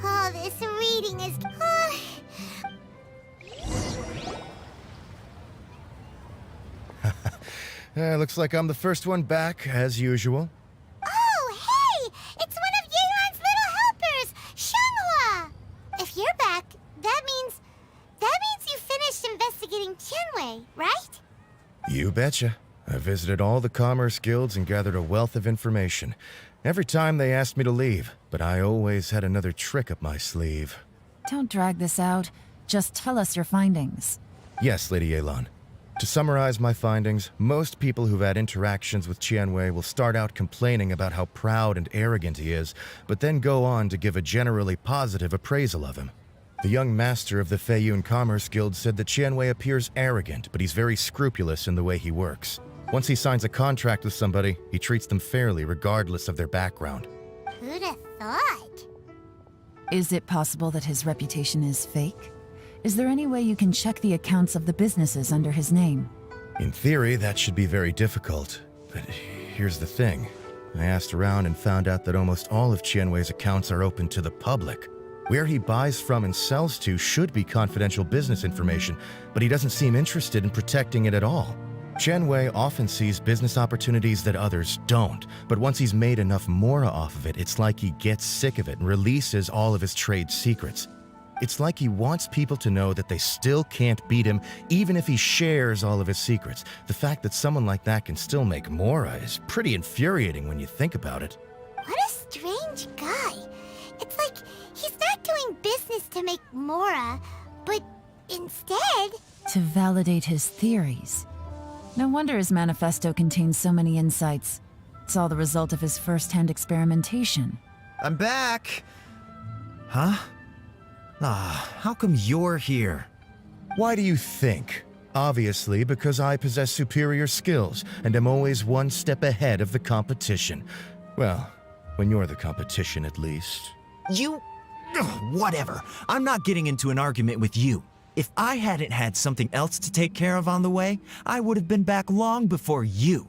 Oh, this reading is... Looks like I'm the first one back, as usual. Oh, hey! It's one of Yelan's little helpers, Shanghua! If you're back, that means you finished investigating Tianwei, right? You betcha. I visited all the commerce guilds and gathered a wealth of information. Every time they asked me to leave, but I always had another trick up my sleeve. Don't drag this out. Just tell us your findings. Yes, Lady Yelan. To summarize my findings, most people who've had interactions with Tianwei will start out complaining about how proud and arrogant he is, but then go on to give a generally positive appraisal of him. The young master of the Feiyun Commerce Guild said that Tianwei appears arrogant, but he's very scrupulous in the way he works. Once he signs a contract with somebody, he treats them fairly regardless of their background. Who'd have thought? Is it possible that his reputation is fake? Is there any way you can check the accounts of the businesses under his name? In theory, that should be very difficult. But here's the thing. I asked around and found out that almost all of Qianwei's accounts are open to the public. Where he buys from and sells to should be confidential business information, but he doesn't seem interested in protecting it at all. Qianwei often sees business opportunities that others don't, but once he's made enough mora off of it, it's like he gets sick of it and releases all of his trade secrets. It's like he wants people to know that they still can't beat him, even if he shares all of his secrets. The fact that someone like that can still make mora is pretty infuriating when you think about it. What a strange guy. It's like he's not doing business to make mora, but instead... To validate his theories. No wonder his manifesto contains so many insights. It's all the result of his first-hand experimentation. I'm back! Huh? How come you're here? Why do you think? Obviously, because I possess superior skills and am always one step ahead of the competition. Well, when you're the competition, at least. You... Whatever. I'm not getting into an argument with you. If I hadn't had something else to take care of on the way, I would have been back long before you.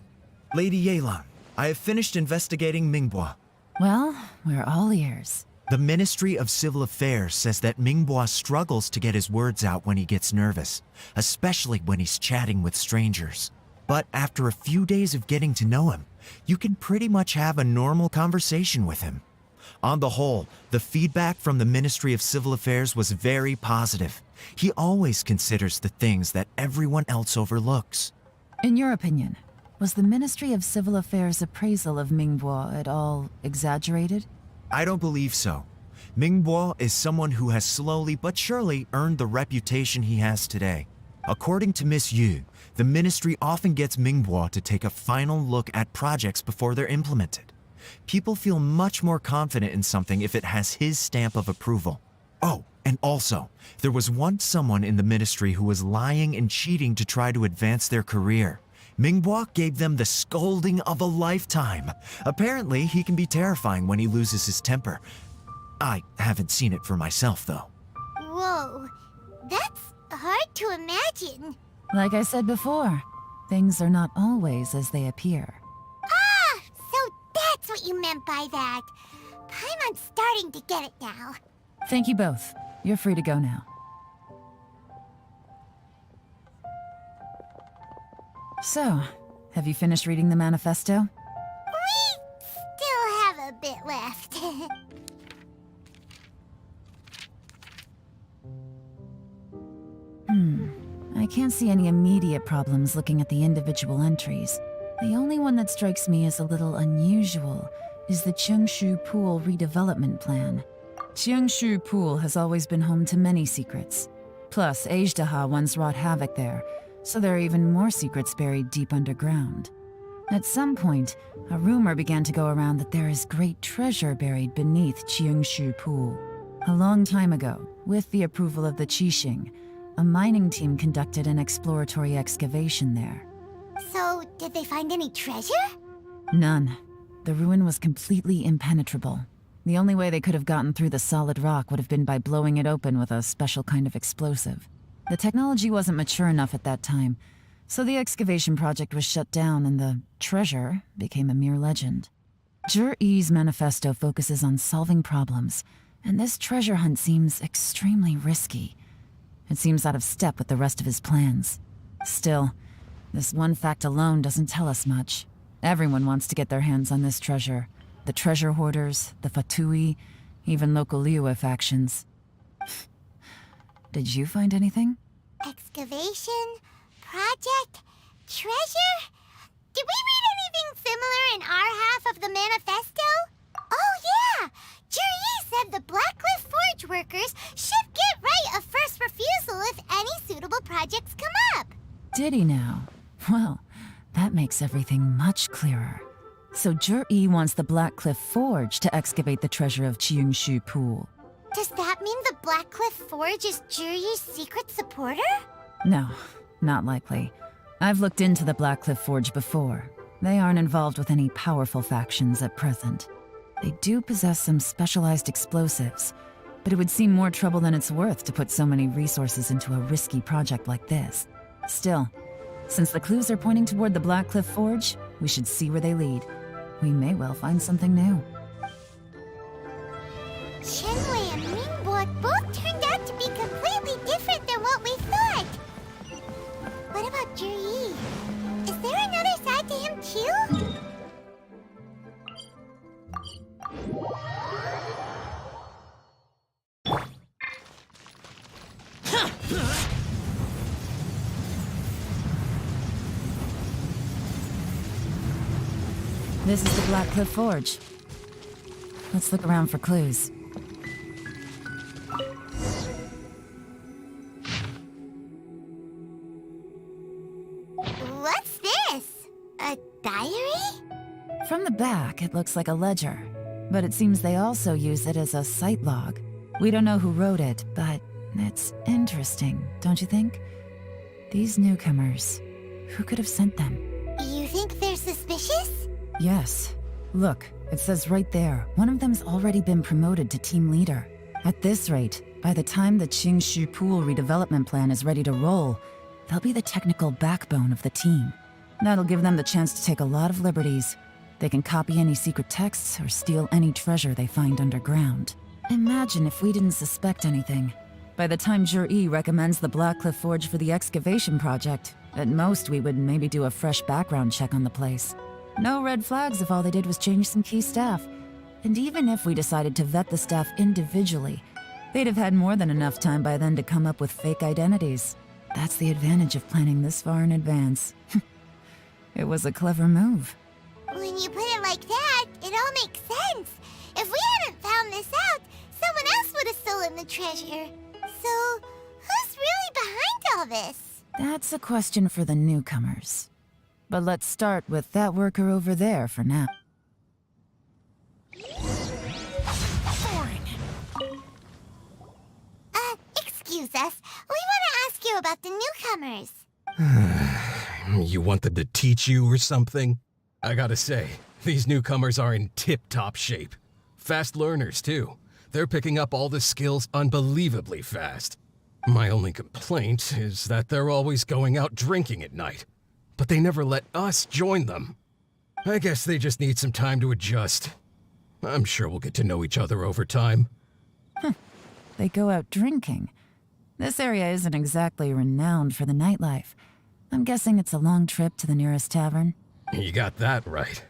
Lady Yelan, I have finished investigating Mingbois. Well, we're all ears. The Ministry of Civil Affairs says that Mingbois struggles to get his words out when he gets nervous, especially when he's chatting with strangers. But after a few days of getting to know him, you can pretty much have a normal conversation with him. On the whole, the feedback from the Ministry of Civil Affairs was very positive. He always considers the things that everyone else overlooks. In your opinion, was the Ministry of Civil Affairs' appraisal of Mingbois at all exaggerated? I don't believe so. Mingbois is someone who has slowly but surely earned the reputation he has today. According to Miss Yu, the ministry often gets Mingbois to take a final look at projects before they're implemented. People feel much more confident in something if it has his stamp of approval. Oh, and also, there was once someone in the ministry who was lying and cheating to try to advance their career. Mingbois gave them the scolding of a lifetime. Apparently, he can be terrifying when he loses his temper. I haven't seen it for myself, though. Whoa, that's hard to imagine. Like I said before, things are not always as they appear. Ah, so that's what you meant by that. I'm starting to get it now. Thank you both. You're free to go now. So, have you finished reading the manifesto? We still have a bit left. I can't see any immediate problems looking at the individual entries. The only one that strikes me as a little unusual is the Cheungshu Pool redevelopment plan. Cheungshu Pool has always been home to many secrets. Plus, Ajdaha once wrought havoc there, so there are even more secrets buried deep underground. At some point, a rumor began to go around that there is great treasure buried beneath Cheungshu Pool. A long time ago, with the approval of the Qixing, a mining team conducted an exploratory excavation there. So, did they find any treasure? None. The ruin was completely impenetrable. The only way they could have gotten through the solid rock would have been by blowing it open with a special kind of explosive. The technology wasn't mature enough at that time, so the excavation project was shut down and the treasure became a mere legend. Zhi-Yi's manifesto focuses on solving problems, and this treasure hunt seems extremely risky. It seems out of step with the rest of his plans. Still, this one fact alone doesn't tell us much. Everyone wants to get their hands on this treasure. The treasure hoarders, the Fatui, even local Liyue factions. Did you find anything? Excavation? Project? Treasure? Did we read anything similar in our half of the manifesto? Oh yeah! Zhi-Yi said the Blackcliff Forge workers should get right of first refusal if any suitable projects come up. Did he now? Well, that makes everything much clearer. So Zhi-Yi wants the Blackcliff Forge to excavate the treasure of Cheungshu Pool. Does that mean the Blackcliff Forge is Zhi-Yi's secret supporter? No, not likely. I've looked into the Blackcliff Forge before. They aren't involved with any powerful factions at present. They do possess some specialized explosives, but it would seem more trouble than it's worth to put so many resources into a risky project like this. Still, since the clues are pointing toward the Blackcliff Forge, we should see where they lead. We may well find something new. Shenwei and Mingbok both turned out to be completely different than what we thought. What about Juri? Is there another side to him too? This is the Blackcliff Forge. Let's look around for clues. What's this? A diary? From the back, it looks like a ledger, but it seems they also use it as a site log. We don't know who wrote it, but it's interesting, don't you think? These newcomers, who could have sent them? You think they're suspicious? Yes. Look, it says right there, one of them's already been promoted to team leader. At this rate, by the time the Qingshu Pool redevelopment plan is ready to roll, they'll be the technical backbone of the team. That'll give them the chance to take a lot of liberties. They can copy any secret texts or steal any treasure they find underground. Imagine if we didn't suspect anything. By the time Jur-E recommends the Blackcliff Forge for the excavation project, at most we would maybe do a fresh background check on the place. No red flags if all they did was change some key staff. And even if we decided to vet the staff individually, they'd have had more than enough time by then to come up with fake identities. That's the advantage of planning this far in advance. It was a clever move. When you put it like that, it all makes sense. If we hadn't found this out, someone else would have stolen the treasure. So, who's really behind all this? That's a question for the newcomers. But let's start with that worker over there for now. Excuse us. We want to ask you about the newcomers. You want them to teach you or something? I gotta say, these newcomers are in tip-top shape. Fast learners, too. They're picking up all the skills unbelievably fast. My only complaint is that they're always going out drinking at night. But they never let us join them. I guess they just need some time to adjust. I'm sure we'll get to know each other over time. They go out drinking. This area isn't exactly renowned for the nightlife. I'm guessing it's a long trip to the nearest tavern. You got that right.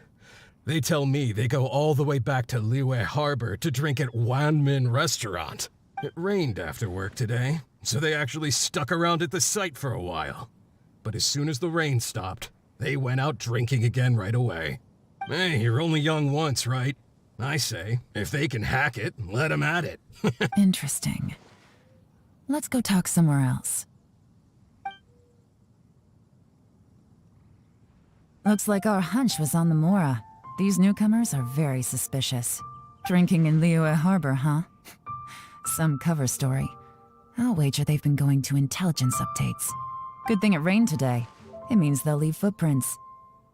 They tell me they go all the way back to Liyue Harbor to drink at Wanmin Restaurant. It rained after work today, so they actually stuck around at the site for a while. But as soon as the rain stopped, they went out drinking again right away. Hey, you're only young once, right? I say, if they can hack it, let them at it. Interesting. Let's go talk somewhere else. Looks like our hunch was on the Mora. These newcomers are very suspicious. Drinking in Liyue Harbor, huh? Some cover story. I'll wager they've been going to intelligence updates. Good thing it rained today. It means they'll leave footprints.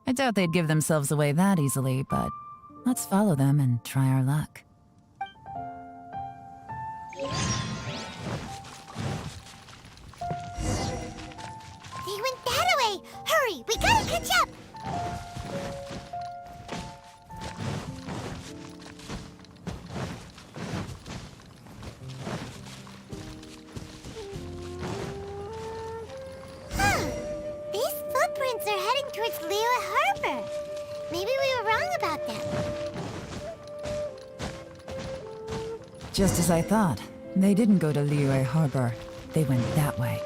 I doubt they'd give themselves away that easily, but let's follow them and try our luck. They went that way! Hurry, we gotta catch up! These footprints are heading towards Liyue Harbor. Maybe we were wrong about them. Just as I thought. They didn't go to Liyue Harbor. They went that way.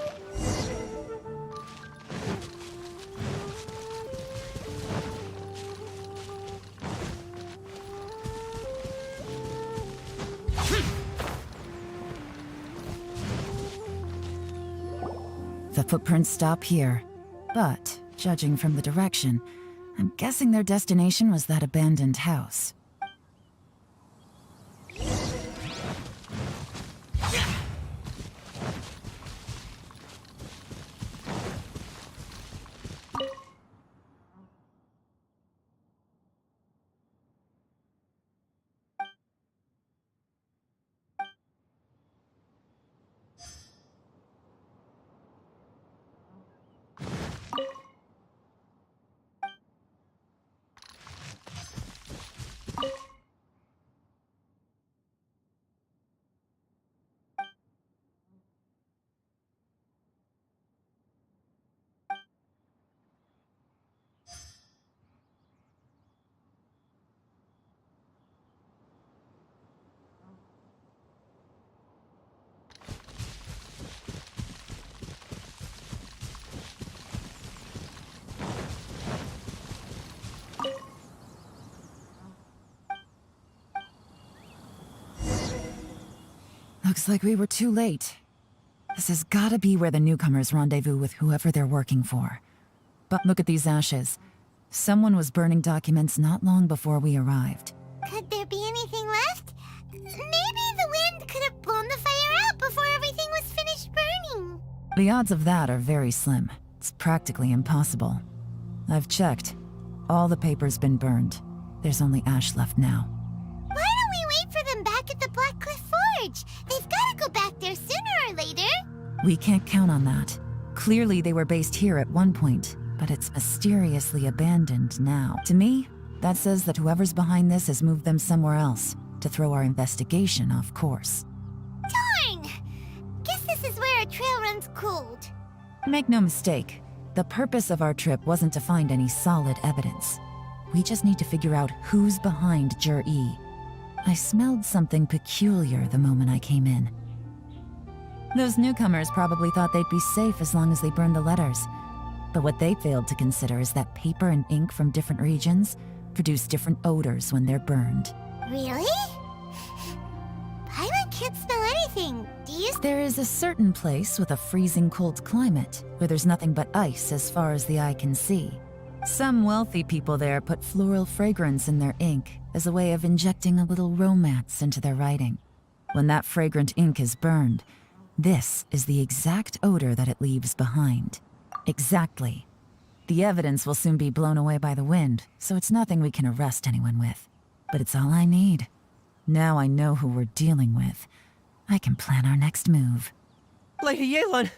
The footprints stop here. But, judging from the direction, I'm guessing their destination was that abandoned house. Looks like we were too late. This has gotta be where the newcomers rendezvous with whoever they're working for. But look at these ashes. Someone was burning documents not long before we arrived. Could there be anything left? Maybe the wind could have blown the fire out before everything was finished burning. The odds of that are very slim. It's practically impossible. I've checked. All the paper's been burned. There's only ash left now. Why don't we wait for them back at the Black Cliff Forge? They've got to go back there sooner or later. We can't count on that. Clearly they were based here at one point, but it's mysteriously abandoned now. To me, that says that whoever's behind this has moved them somewhere else to throw our investigation off course. Darn! Guess this is where a trail runs cold. Make no mistake, the purpose of our trip wasn't to find any solid evidence. We just need to figure out who's behind Jur-E. I smelled something peculiar the moment I came in. Those newcomers probably thought they'd be safe as long as they burned the letters. But what they failed to consider is that paper and ink from different regions produce different odors when they're burned. Really? Paimon can't smell anything. Do you? There is a certain place with a freezing cold climate where there's nothing but ice as far as the eye can see. Some wealthy people there put floral fragrance in their ink as a way of injecting a little romance into their writing. When that fragrant ink is burned, this is the exact odor that it leaves behind. Exactly. The evidence will soon be blown away by the wind, so it's nothing we can arrest anyone with. But it's all I need. Now I know who we're dealing with. I can plan our next move. Lady Yelan!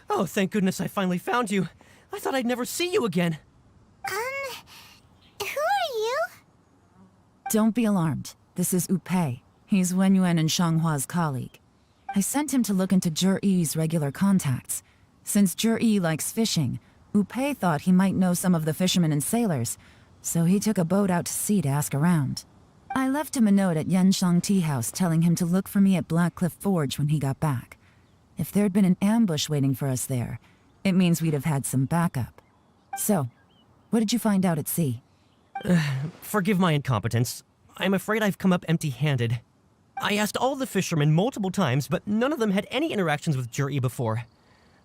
Oh, thank goodness I finally found you. I thought I'd never see you again. Who are you? Don't be alarmed. This is Upei. He's Wenyuan and Shanghua's colleague. I sent him to look into Jur-E's regular contacts. Since Jur-E likes fishing, Upei thought he might know some of the fishermen and sailors, so he took a boat out to sea to ask around. I left him a note at Yanshang Tea House telling him to look for me at Black Cliff Forge when he got back. If there'd been an ambush waiting for us there, it means we'd have had some backup. So, what did you find out at sea? Forgive my incompetence. I'm afraid I've come up empty-handed. I asked all the fishermen multiple times, but none of them had any interactions with Jur-E before.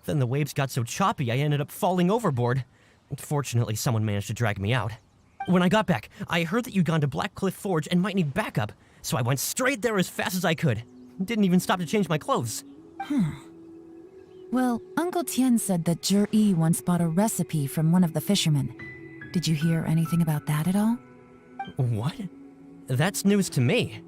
Then the waves got so choppy I ended up falling overboard. Fortunately, someone managed to drag me out. When I got back, I heard that you'd gone to Black Cliff Forge and might need backup, so I went straight there as fast as I could. Didn't even stop to change my clothes. Well, Uncle Tien said that Jur-E once bought a recipe from one of the fishermen. Did you hear anything about that at all? What? That's news to me.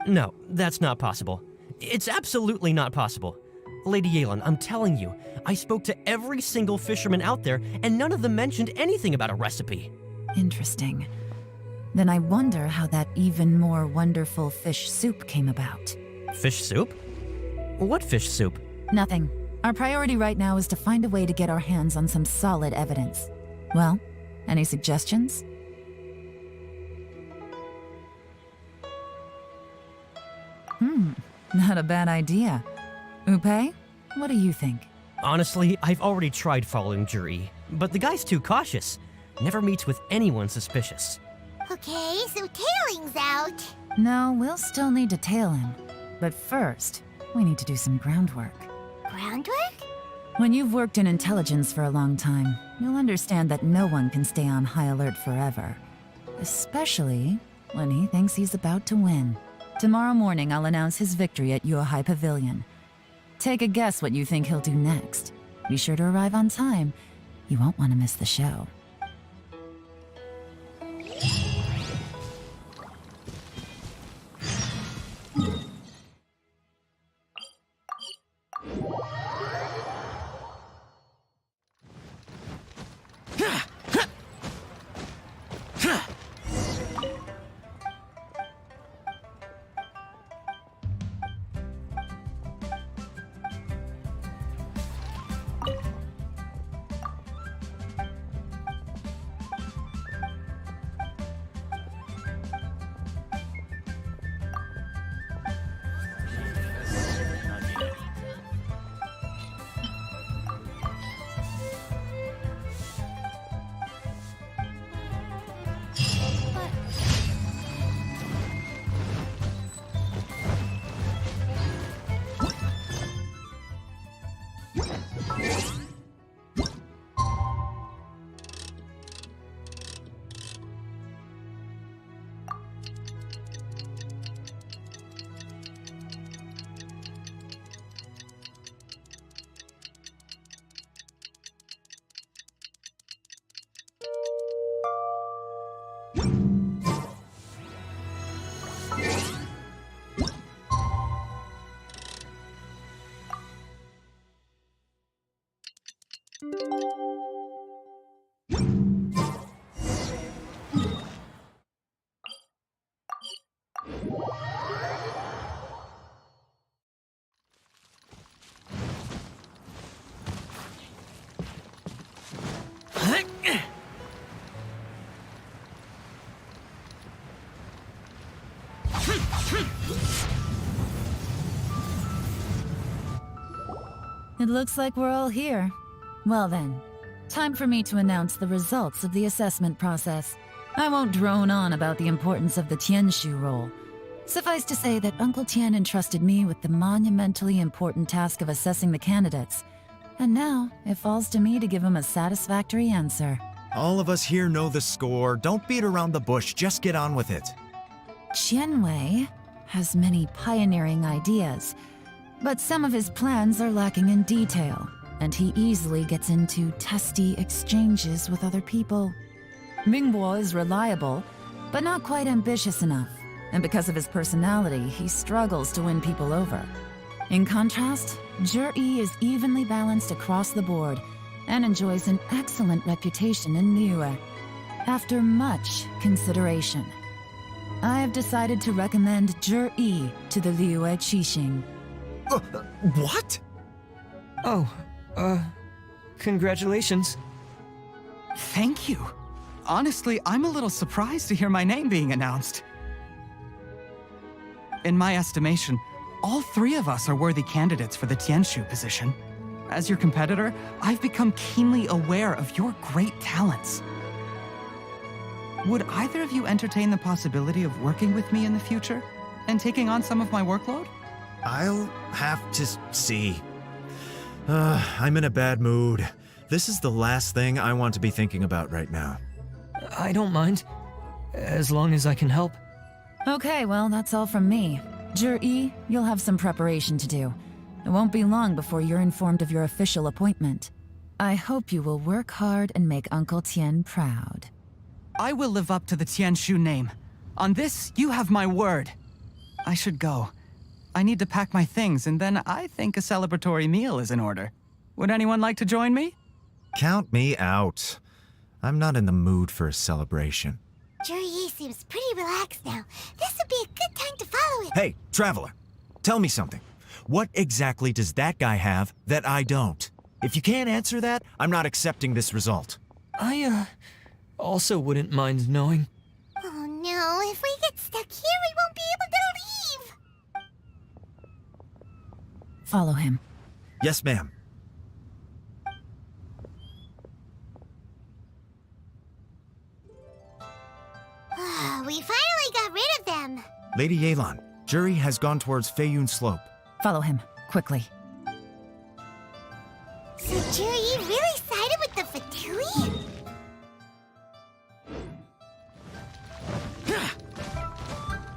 No, that's not possible. It's absolutely not possible. Lady Yelan, I'm telling you, I spoke to every single fisherman out there, and none of them mentioned anything about a recipe. Interesting. Then I wonder how that even more wonderful fish soup came about. Fish soup? What fish soup? Nothing. Our priority right now is to find a way to get our hands on some solid evidence. Well, any suggestions? Not a bad idea. Upei, what do you think? Honestly, I've already tried following Jur-E, but the guy's too cautious. Never meets with anyone suspicious. Okay, so tailing's out. No, we'll still need to tail him. But first, we need to do some groundwork. Groundwork? When you've worked in intelligence for a long time, you'll understand that no one can stay on high alert forever. Especially when he thinks he's about to win. Tomorrow morning, I'll announce his victory at Yuehai Pavilion. Take a guess what you think he'll do next. Be sure to arrive on time. You won't want to miss the show. It looks like we're all here. Well then, time for me to announce the results of the assessment process. I won't drone on about the importance of the Tianshu role. Suffice to say that Uncle Tian entrusted me with the monumentally important task of assessing the candidates. And now, it falls to me to give him a satisfactory answer. All of us here know the score. Don't beat around the bush, just get on with it. Qianwei has many pioneering ideas, but some of his plans are lacking in detail, and he easily gets into testy exchanges with other people. Mingbo is reliable, but not quite ambitious enough, and because of his personality, he struggles to win people over. In contrast, Zhi is evenly balanced across the board and enjoys an excellent reputation in Liyue. After much consideration, I have decided to recommend Zhi to the Liyue Qixing. What? Oh, congratulations. Thank you. Honestly, I'm a little surprised to hear my name being announced. In my estimation, all three of us are worthy candidates for the Tianshu position. As your competitor, I've become keenly aware of your great talents. Would either of you entertain the possibility of working with me in the future and taking on some of my workload? I'll have to see. I'm in a bad mood. This is the last thing I want to be thinking about right now. I don't mind, as long as I can help. Okay, well, that's all from me. Zhi, you'll have some preparation to do. It won't be long before you're informed of your official appointment. I hope you will work hard and make Uncle Tian proud. I will live up to the Tianshu name. On this, you have my word. I should go. I need to pack my things, and then I think a celebratory meal is in order. Would anyone like to join me? Count me out. I'm not in the mood for a celebration. Zhi seems pretty relaxed now. This would be a good time to follow him. Hey, traveler, tell me something. What exactly does that guy have that I don't? If you can't answer that, I'm not accepting this result. I, also wouldn't mind knowing. Oh no, if we get stuck here, we won't be able to leave! Follow him. Yes, ma'am. We finally got rid of them! Lady Yelan, Zhi has gone towards Feiyun Slope. Follow him, quickly. So Zhi really sided with the Fatui?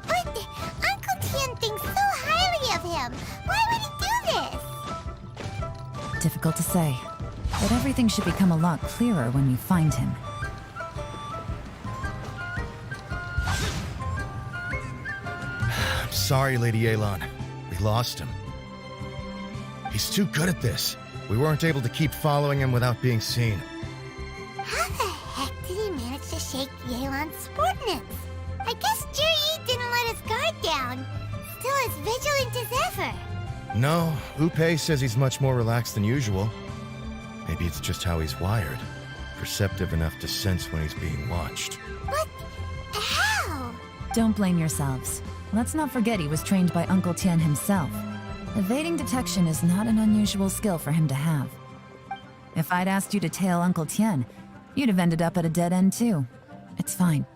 But Uncle Tian thinks so highly of him. Why would he do this? Difficult to say, but everything should become a lot clearer when we find him. Sorry, Lady Yelan. We lost him. He's too good at this. We weren't able to keep following him without being seen. How the heck did he manage to shake Yelan's subordinates? I guess Zhi didn't let his guard down. Still as vigilant as ever. No, Upei says he's much more relaxed than usual. Maybe it's just how he's wired. Perceptive enough to sense when he's being watched. But how? Don't blame yourselves. Let's not forget he was trained by Uncle Tian himself. Evading detection is not an unusual skill for him to have. If I'd asked you to tail Uncle Tian, you'd have ended up at a dead end too. It's fine.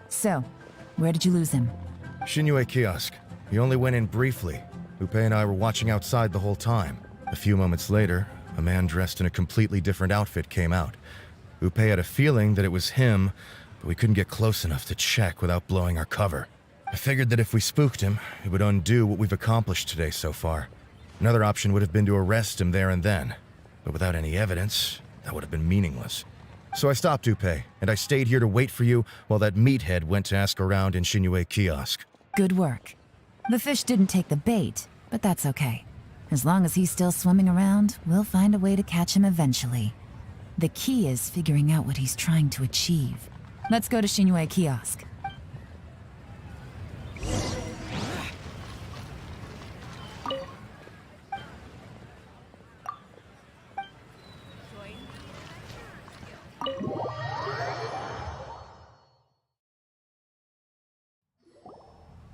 So, where did you lose him? Xinyue kiosk. He only went in briefly. Upei and I were watching outside the whole time. A few moments later, a man dressed in a completely different outfit came out. Upei had a feeling that it was him, but we couldn't get close enough to check without blowing our cover. I figured that if we spooked him, it would undo what we've accomplished today so far. Another option would have been to arrest him there and then, but without any evidence, that would have been meaningless. So I stopped Dupe, and I stayed here to wait for you while that meathead went to ask around in Shinyue kiosk. Good work. The fish didn't take the bait, but that's okay. As long as he's still swimming around, we'll find a way to catch him eventually. The key is figuring out what he's trying to achieve. Let's go to Shinyue kiosk.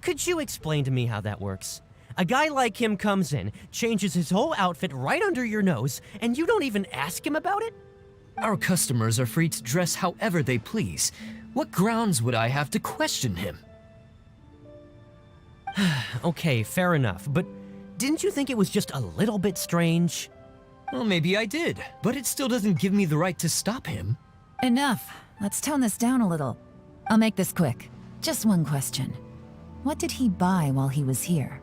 Could you explain to me how that works? A guy like him comes in, changes his whole outfit right under your nose, and you don't even ask him about it? Our customers are free to dress however they please. What grounds would I have to question him? Okay, fair enough, but didn't you think it was just a little bit strange? Well, maybe I did, but it still doesn't give me the right to stop him. Enough. Let's tone this down a little. I'll make this quick. Just one question. What did he buy while he was here?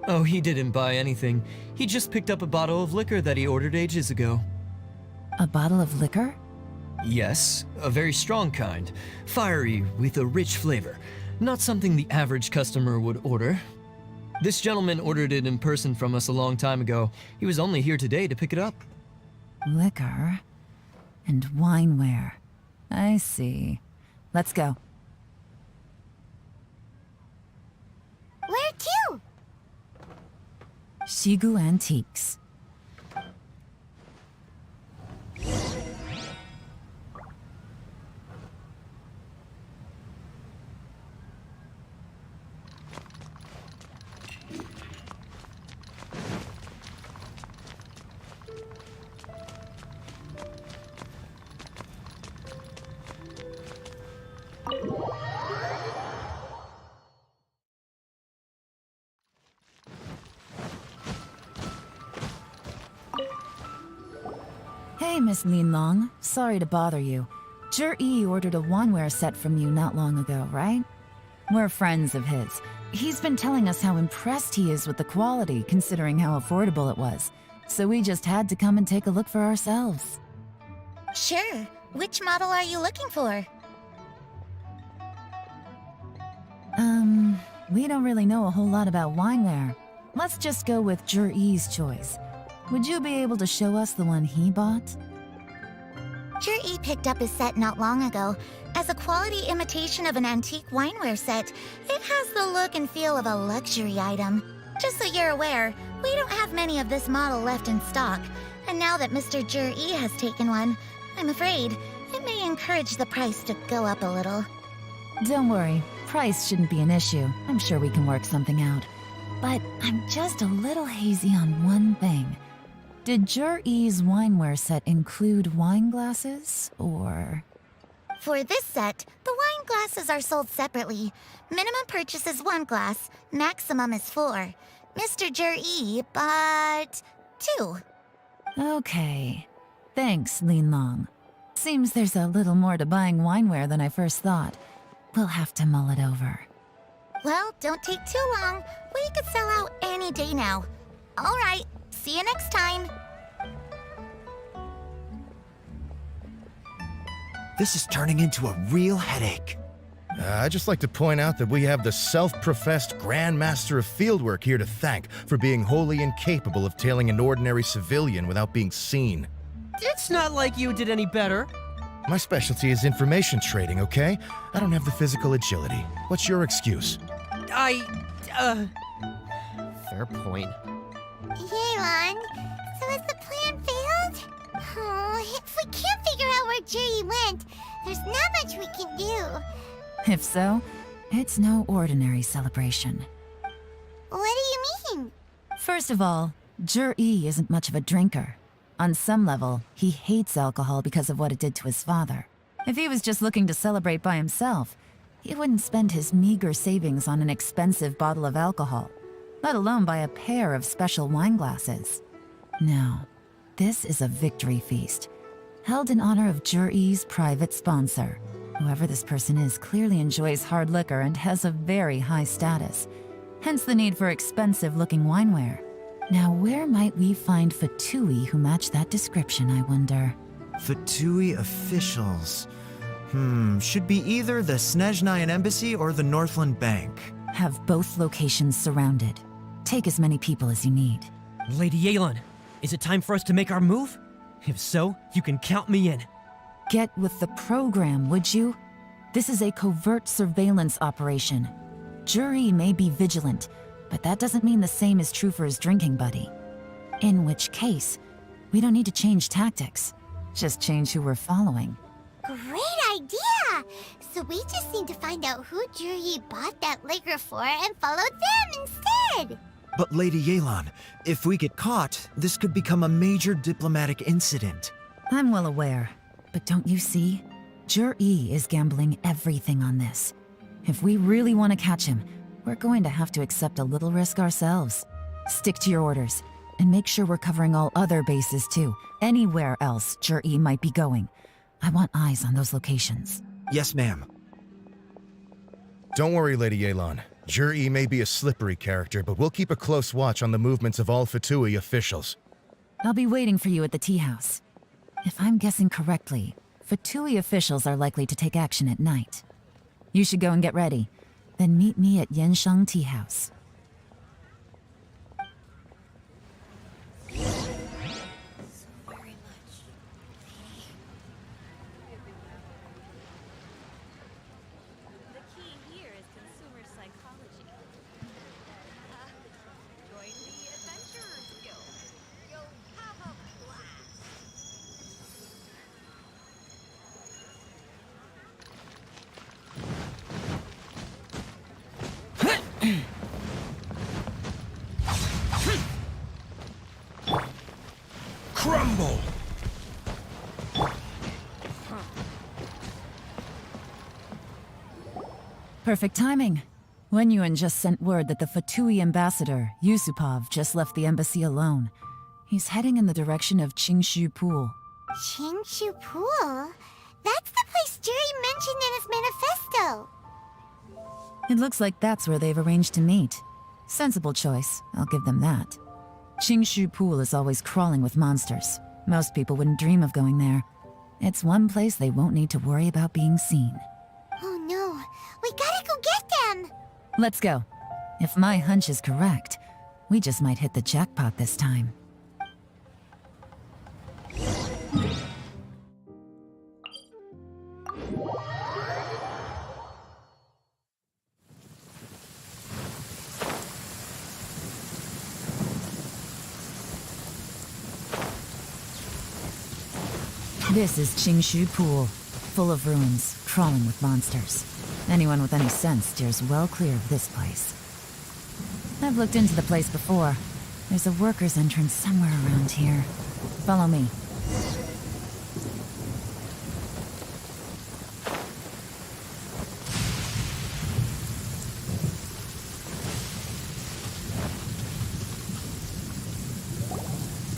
Oh, he didn't buy anything. He just picked up a bottle of liquor that he ordered ages ago. A bottle of liquor? Yes, a very strong kind. Fiery, with a rich flavor. Not something the average customer would order. This gentleman ordered it in person from us a long time ago. He was only here today to pick it up. Liquor and wineware. I see. Let's go. Where to? Shigu Antiques. Hey, Miss Yelan. Sorry to bother you. Jur-E ordered a wineware set from you not long ago, right? We're friends of his. He's been telling us how impressed he is with the quality, considering how affordable it was. So we just had to come and take a look for ourselves. Sure. Which model are you looking for? We don't really know a whole lot about wineware. Let's just go with Jur-E's choice. Would you be able to show us the one he bought? Jur-E picked up his set not long ago. As a quality imitation of an antique wineware set, it has the look and feel of a luxury item. Just so you're aware, we don't have many of this model left in stock. And now that Mr. Jur-E has taken one, I'm afraid it may encourage the price to go up a little. Don't worry, price shouldn't be an issue. I'm sure we can work something out. But I'm just a little hazy on one thing. Did Jur-E's wineware set include wine glasses, or...? For this set, the wine glasses are sold separately. Minimum purchase is 1 glass, maximum is 4. Mr. Jur-E bought 2. Okay. Thanks, Yelan. Seems there's a little more to buying wineware than I first thought. We'll have to mull it over. Well, don't take too long. We could sell out any day now. All right, see you next time. This is turning into a real headache. I'd just like to point out that we have the self-professed Grand Master of Fieldwork here to thank for being wholly incapable of tailing an ordinary civilian without being seen. It's not like you did any better. My specialty is information trading, okay? I don't have the physical agility. What's your excuse? Fair point. Yelan, so has the plan failed? Oh, if we can't figure out where Jerry went, there's not much we can do. If so, it's no ordinary celebration. What do you mean? First of all, Jur-E isn't much of a drinker. On some level, he hates alcohol because of what it did to his father. If he was just looking to celebrate by himself, he wouldn't spend his meager savings on an expensive bottle of alcohol, let alone buy a pair of special wine glasses. No, this is a victory feast, held in honor of Jur-E's private sponsor. Whoever this person is clearly enjoys hard liquor and has a very high status, hence the need for expensive-looking wineware. Now, where might we find Fatui who match that description, I wonder? Fatui officials. Should be either the Snezhnayan Embassy or the Northland Bank. Have both locations surrounded. Take as many people as you need. Lady Yelan, is it time for us to make our move? If so, you can count me in. Get with the program, would you? This is a covert surveillance operation. Jury may be vigilant, but that doesn't mean the same is true for his drinking buddy. In which case, we don't need to change tactics. Just change who we're following. Great idea! So we just need to find out who Jury bought that liquor for and follow them instead! But Lady Yelan, if we get caught, this could become a major diplomatic incident. I'm well aware, but don't you see? Jury is gambling everything on this. If we really want to catch him, we're going to have to accept a little risk ourselves. Stick to your orders, and make sure we're covering all other bases too. Anywhere else Jury might be going. I want eyes on those locations. Yes, ma'am. Don't worry, Lady Yelan. Jury may be a slippery character, but we'll keep a close watch on the movements of all Fatui officials. I'll be waiting for you at the tea house. If I'm guessing correctly, Fatui officials are likely to take action at night. You should go and get ready. Then meet me at Yensheng Tea House. Crumble! Perfect timing. Wenyuan just sent word that the Fatui ambassador, Yusupov, just left the embassy alone. He's heading in the direction of Qingshu Pool. Qingshu Pool? That's the place Jury mentioned in his manifesto! It looks like that's where they've arranged to meet. Sensible choice, I'll give them that. Qingshu Pool is always crawling with monsters. Most people wouldn't dream of going there. It's one place they won't need to worry about being seen. Oh no, we gotta go get them! Let's go. If my hunch is correct, we just might hit the jackpot this time. This is Qingshu Pool, full of ruins, crawling with monsters. Anyone with any sense steers well clear of this place. I've looked into the place before. There's a worker's entrance somewhere around here. Follow me.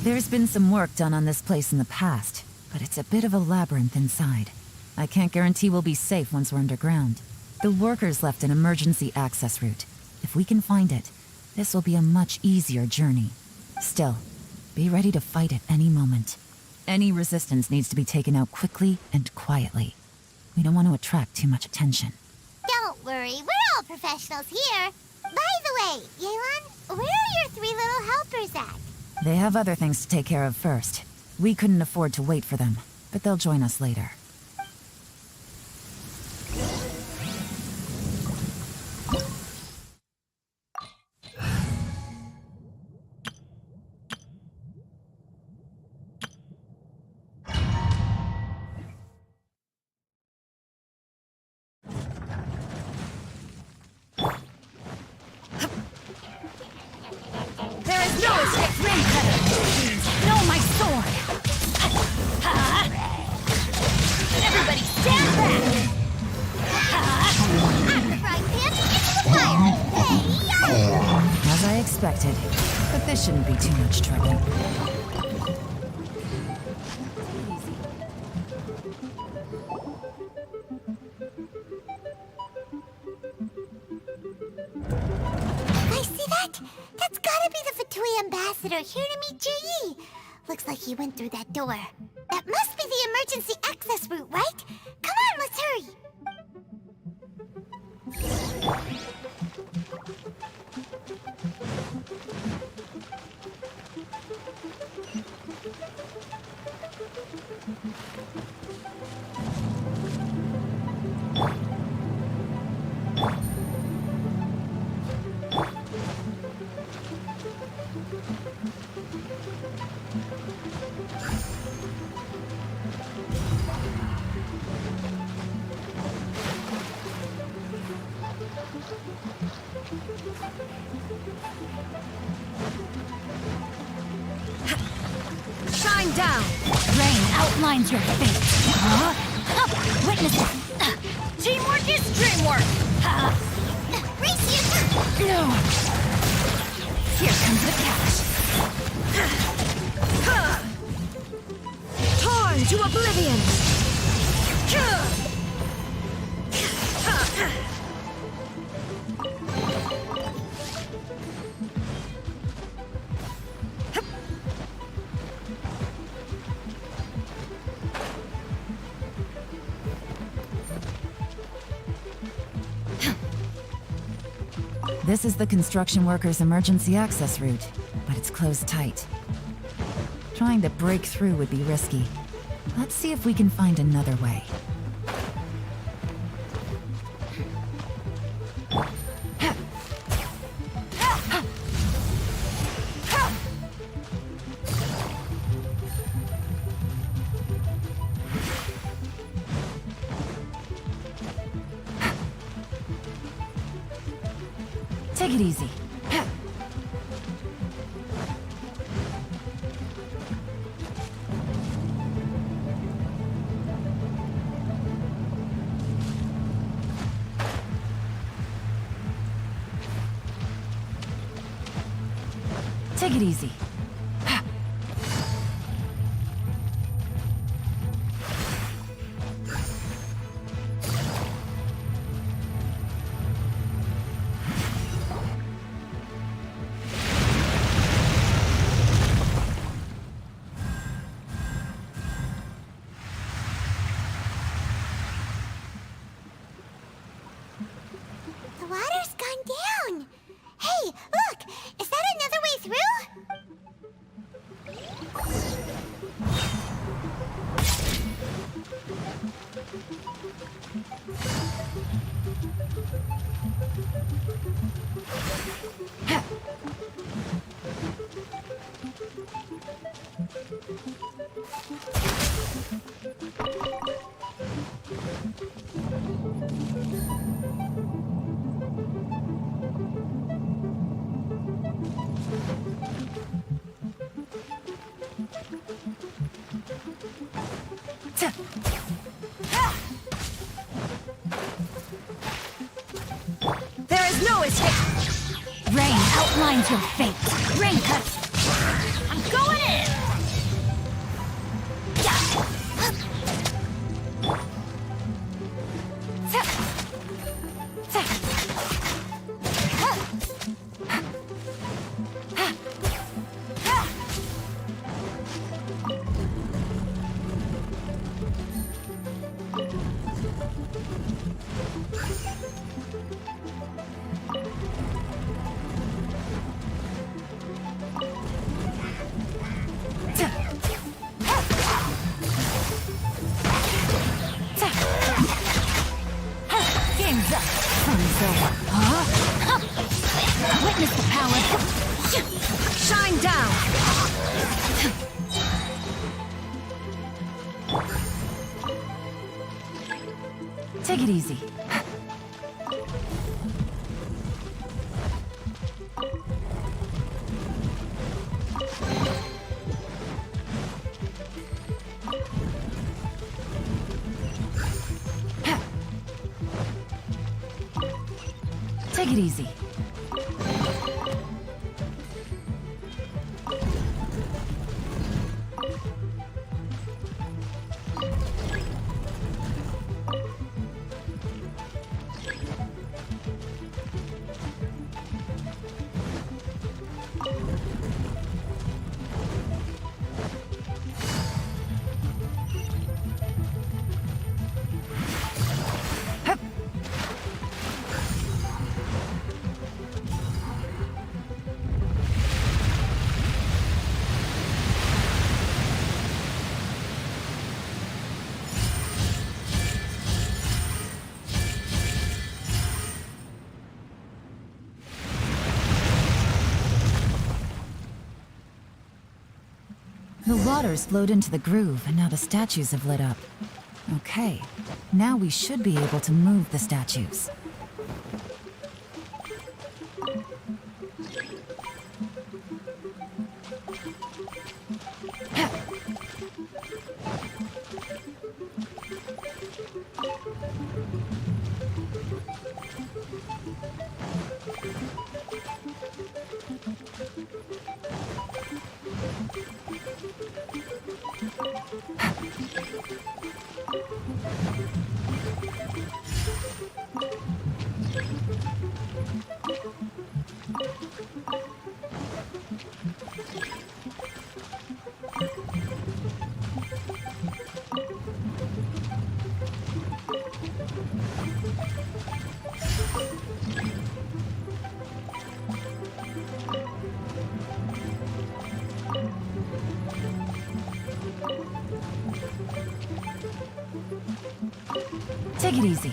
There's been some work done on this place in the past, but it's a bit of a labyrinth inside. I can't guarantee we'll be safe once we're underground. The workers left an emergency access route. If we can find it, this will be a much easier journey. Still, be ready to fight at any moment. Any resistance needs to be taken out quickly and quietly. We don't want to attract too much attention. Don't worry, we're all professionals here. By the way, Yelan, where are your 3 little helpers at? They have other things to take care of first. We couldn't afford to wait for them, but they'll join us later. There is no escape, ring cutter! No, my sword! Everybody stand back! I'm the frying pan into the fire! Hey, As I expected, but this shouldn't be too much trouble. I see that! That's gotta be the Fatui ambassador here to meet Ji. Looks like he went through that door. That must be the the emergency access route, right? Come on, let's hurry. Shine down! Rain outlines your fate. Witness it. Teamwork is dreamwork. No. Here comes the catch. Torn to oblivion! This is the construction workers' emergency access route, but it's closed tight. Trying to break through would be risky. Let's see if we can find another way. Take it easy. Take it easy. The water's gone down. Hey, look! Is that another way through? There is no escape! Rain outlines your fate. Rain cuts. I'm going in. Game's up. Sun's over. Witness the power. Shine down! Take it easy. Take it easy. water's flowed into the groove, and now the statues have lit up. Okay, now we should be able to move the statues. Take it easy.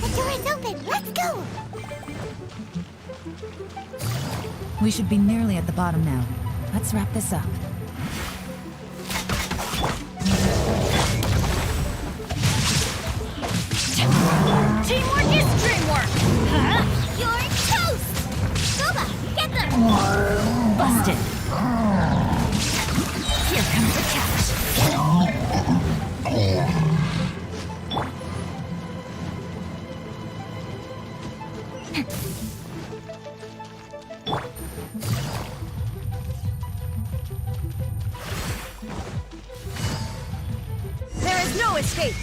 The door is open. Let's go. We should be nearly at the bottom now. Let's wrap this up. Teamwork is dreamwork! Huh? You're toast! Goba, get them! Busted. Here comes the catch. There is no escape!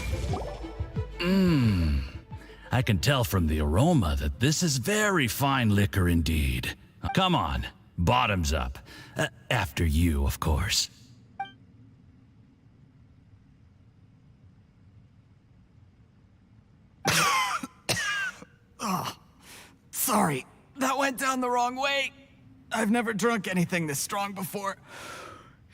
I can tell from the aroma that this is very fine liquor indeed. Come on, bottoms up. After you, of course. Oh, sorry. That went down the wrong way. I've never drunk anything this strong before.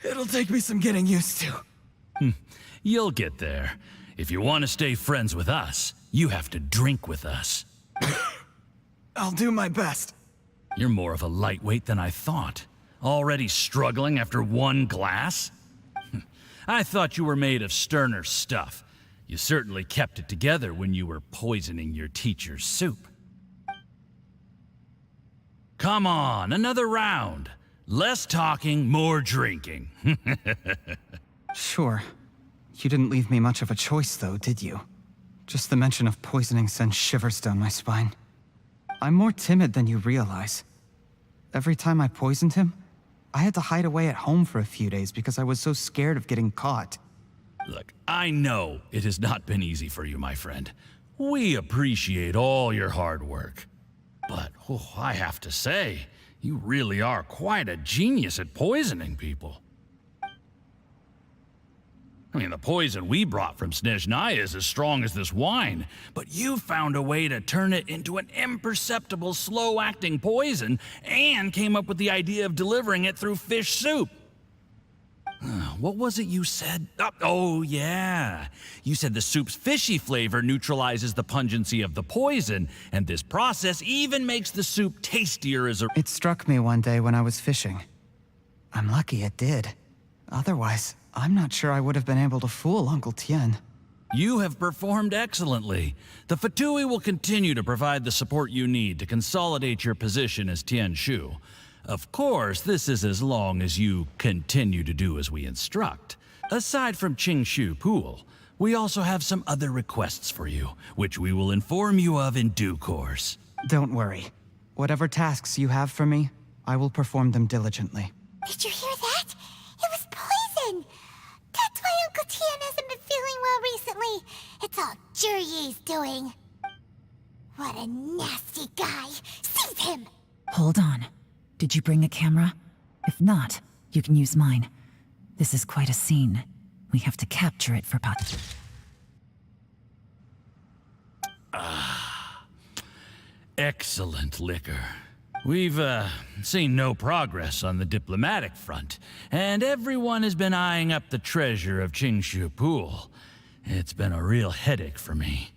It'll take me some getting used to. You'll get there. If you want to stay friends with us, you have to drink with us. I'll do my best. You're more of a lightweight than I thought. Already struggling after one glass? I thought you were made of sterner stuff. You certainly kept it together when you were poisoning your teacher's soup. Come on, another round. Less talking, more drinking. Sure. You didn't leave me much of a choice, though, did you? Just the mention of poisoning sends shivers down my spine. I'm more timid than you realize. Every time I poisoned him, I had to hide away at home for a few days because I was so scared of getting caught. Look, I know it has not been easy for you, my friend. We appreciate all your hard work. But, I have to say, you really are quite a genius at poisoning people. I mean, the poison we brought from Snezhnaya is as strong as this wine, but you found a way to turn it into an imperceptible, slow-acting poison and came up with the idea of delivering it through fish soup. What was it you said? Oh, yeah. You said the soup's fishy flavor neutralizes the pungency of the poison, and this process even makes the soup tastier as a... It struck me one day when I was fishing. I'm lucky it did. Otherwise, I'm not sure I would have been able to fool Uncle Tien. You have performed excellently. The Fatui will continue to provide the support you need to consolidate your position as Tien Shu. Of course, this is as long as you continue to do as we instruct. Aside from Qingshu Pool, we also have some other requests for you, which we will inform you of in due course. Don't worry. Whatever tasks you have for me, I will perform them diligently. Did you hear that? It was poison! That's why Uncle Tien hasn't been feeling well recently. It's all Jurye's doing. What a nasty guy! Seize him! Hold on. Did you bring a camera? If not, you can use mine. This is quite a scene. We have to capture it for Pat. Excellent liquor. We've, seen no progress on the diplomatic front, and everyone has been eyeing up the treasure of Qingshu Pool. It's been a real headache for me.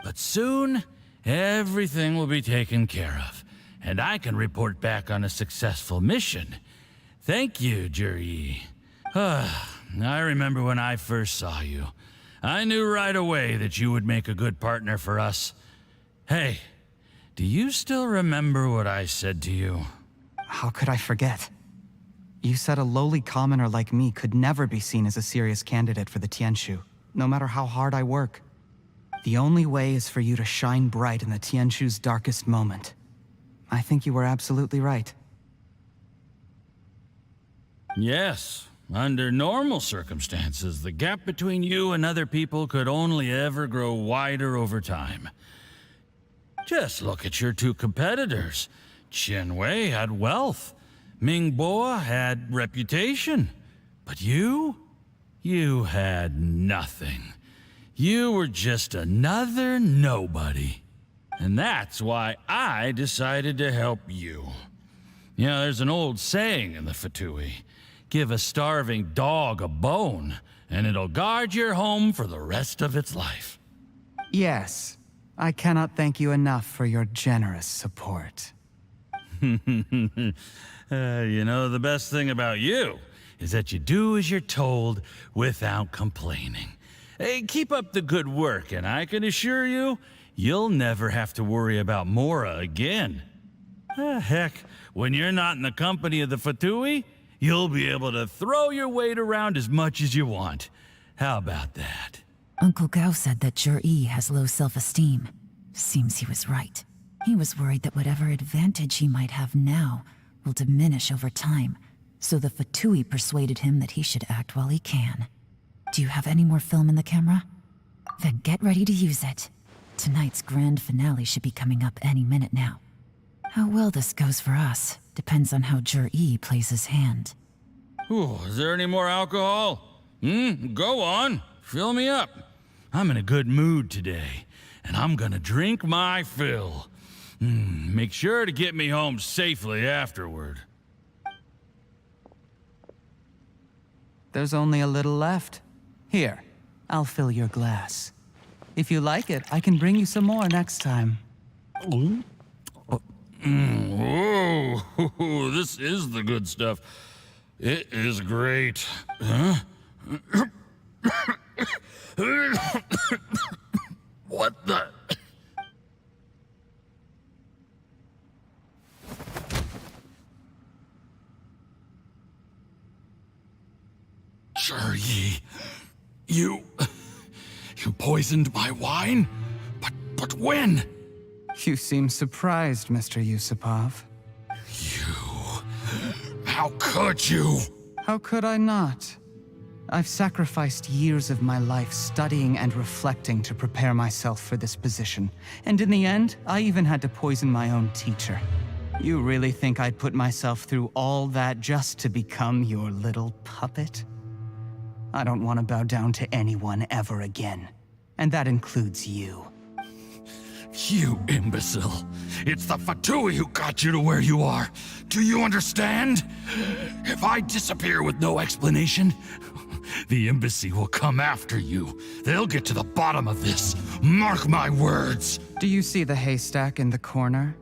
But soon, everything will be taken care of, and I can report back on a successful mission. Thank you, Juri. I remember when I first saw you. I knew right away that you would make a good partner for us. Hey, do you still remember what I said to you? How could I forget? You said a lowly commoner like me could never be seen as a serious candidate for the Tianshu, no matter how hard I work. The only way is for you to shine bright in the Tianshu's darkest moment. I think you were absolutely right. Yes. Under normal circumstances, the gap between you and other people could only ever grow wider over time. Just look at your two competitors. Qianwei had wealth. Mingbo had reputation. But you had nothing. You were just another nobody. And that's why I decided to help you. You know, there's an old saying in the Fatui. Give a starving dog a bone, and it'll guard your home for the rest of its life. Yes. I cannot thank you enough for your generous support. You know, the best thing about you is that you do as you're told without complaining. Hey, keep up the good work, and I can assure you, you'll never have to worry about Mora again. Heck, when you're not in the company of the Fatui, you'll be able to throw your weight around as much as you want. How about that? Uncle Gao said that Jur-E has low self-esteem. Seems he was right. He was worried that whatever advantage he might have now will diminish over time, so the Fatui persuaded him that he should act while he can. Do you have any more film in the camera? Then get ready to use it. Tonight's grand finale should be coming up any minute now. How well this goes for us depends on how Jur-E plays his hand. Ooh, is there any more alcohol? Go on. Fill me up. I'm in a good mood today, and I'm gonna drink my fill. Make sure to get me home safely afterward. There's only a little left. Here, I'll fill your glass. If you like it, I can bring you some more next time. Whoa, this is the good stuff. It is great. Huh? What the? Jur-E, you poisoned my wine? But when? You seem surprised, Mr. Yusupov. How could you? How could I not? I've sacrificed years of my life studying and reflecting to prepare myself for this position. And in the end, I even had to poison my own teacher. You really think I'd put myself through all that just to become your little puppet? I don't want to bow down to anyone ever again. And that includes you. You imbecile. It's the Fatui who got you to where you are. Do you understand? If I disappear with no explanation, the embassy will come after you. They'll get to the bottom of this. Mark my words. Do you see the haystack in the corner?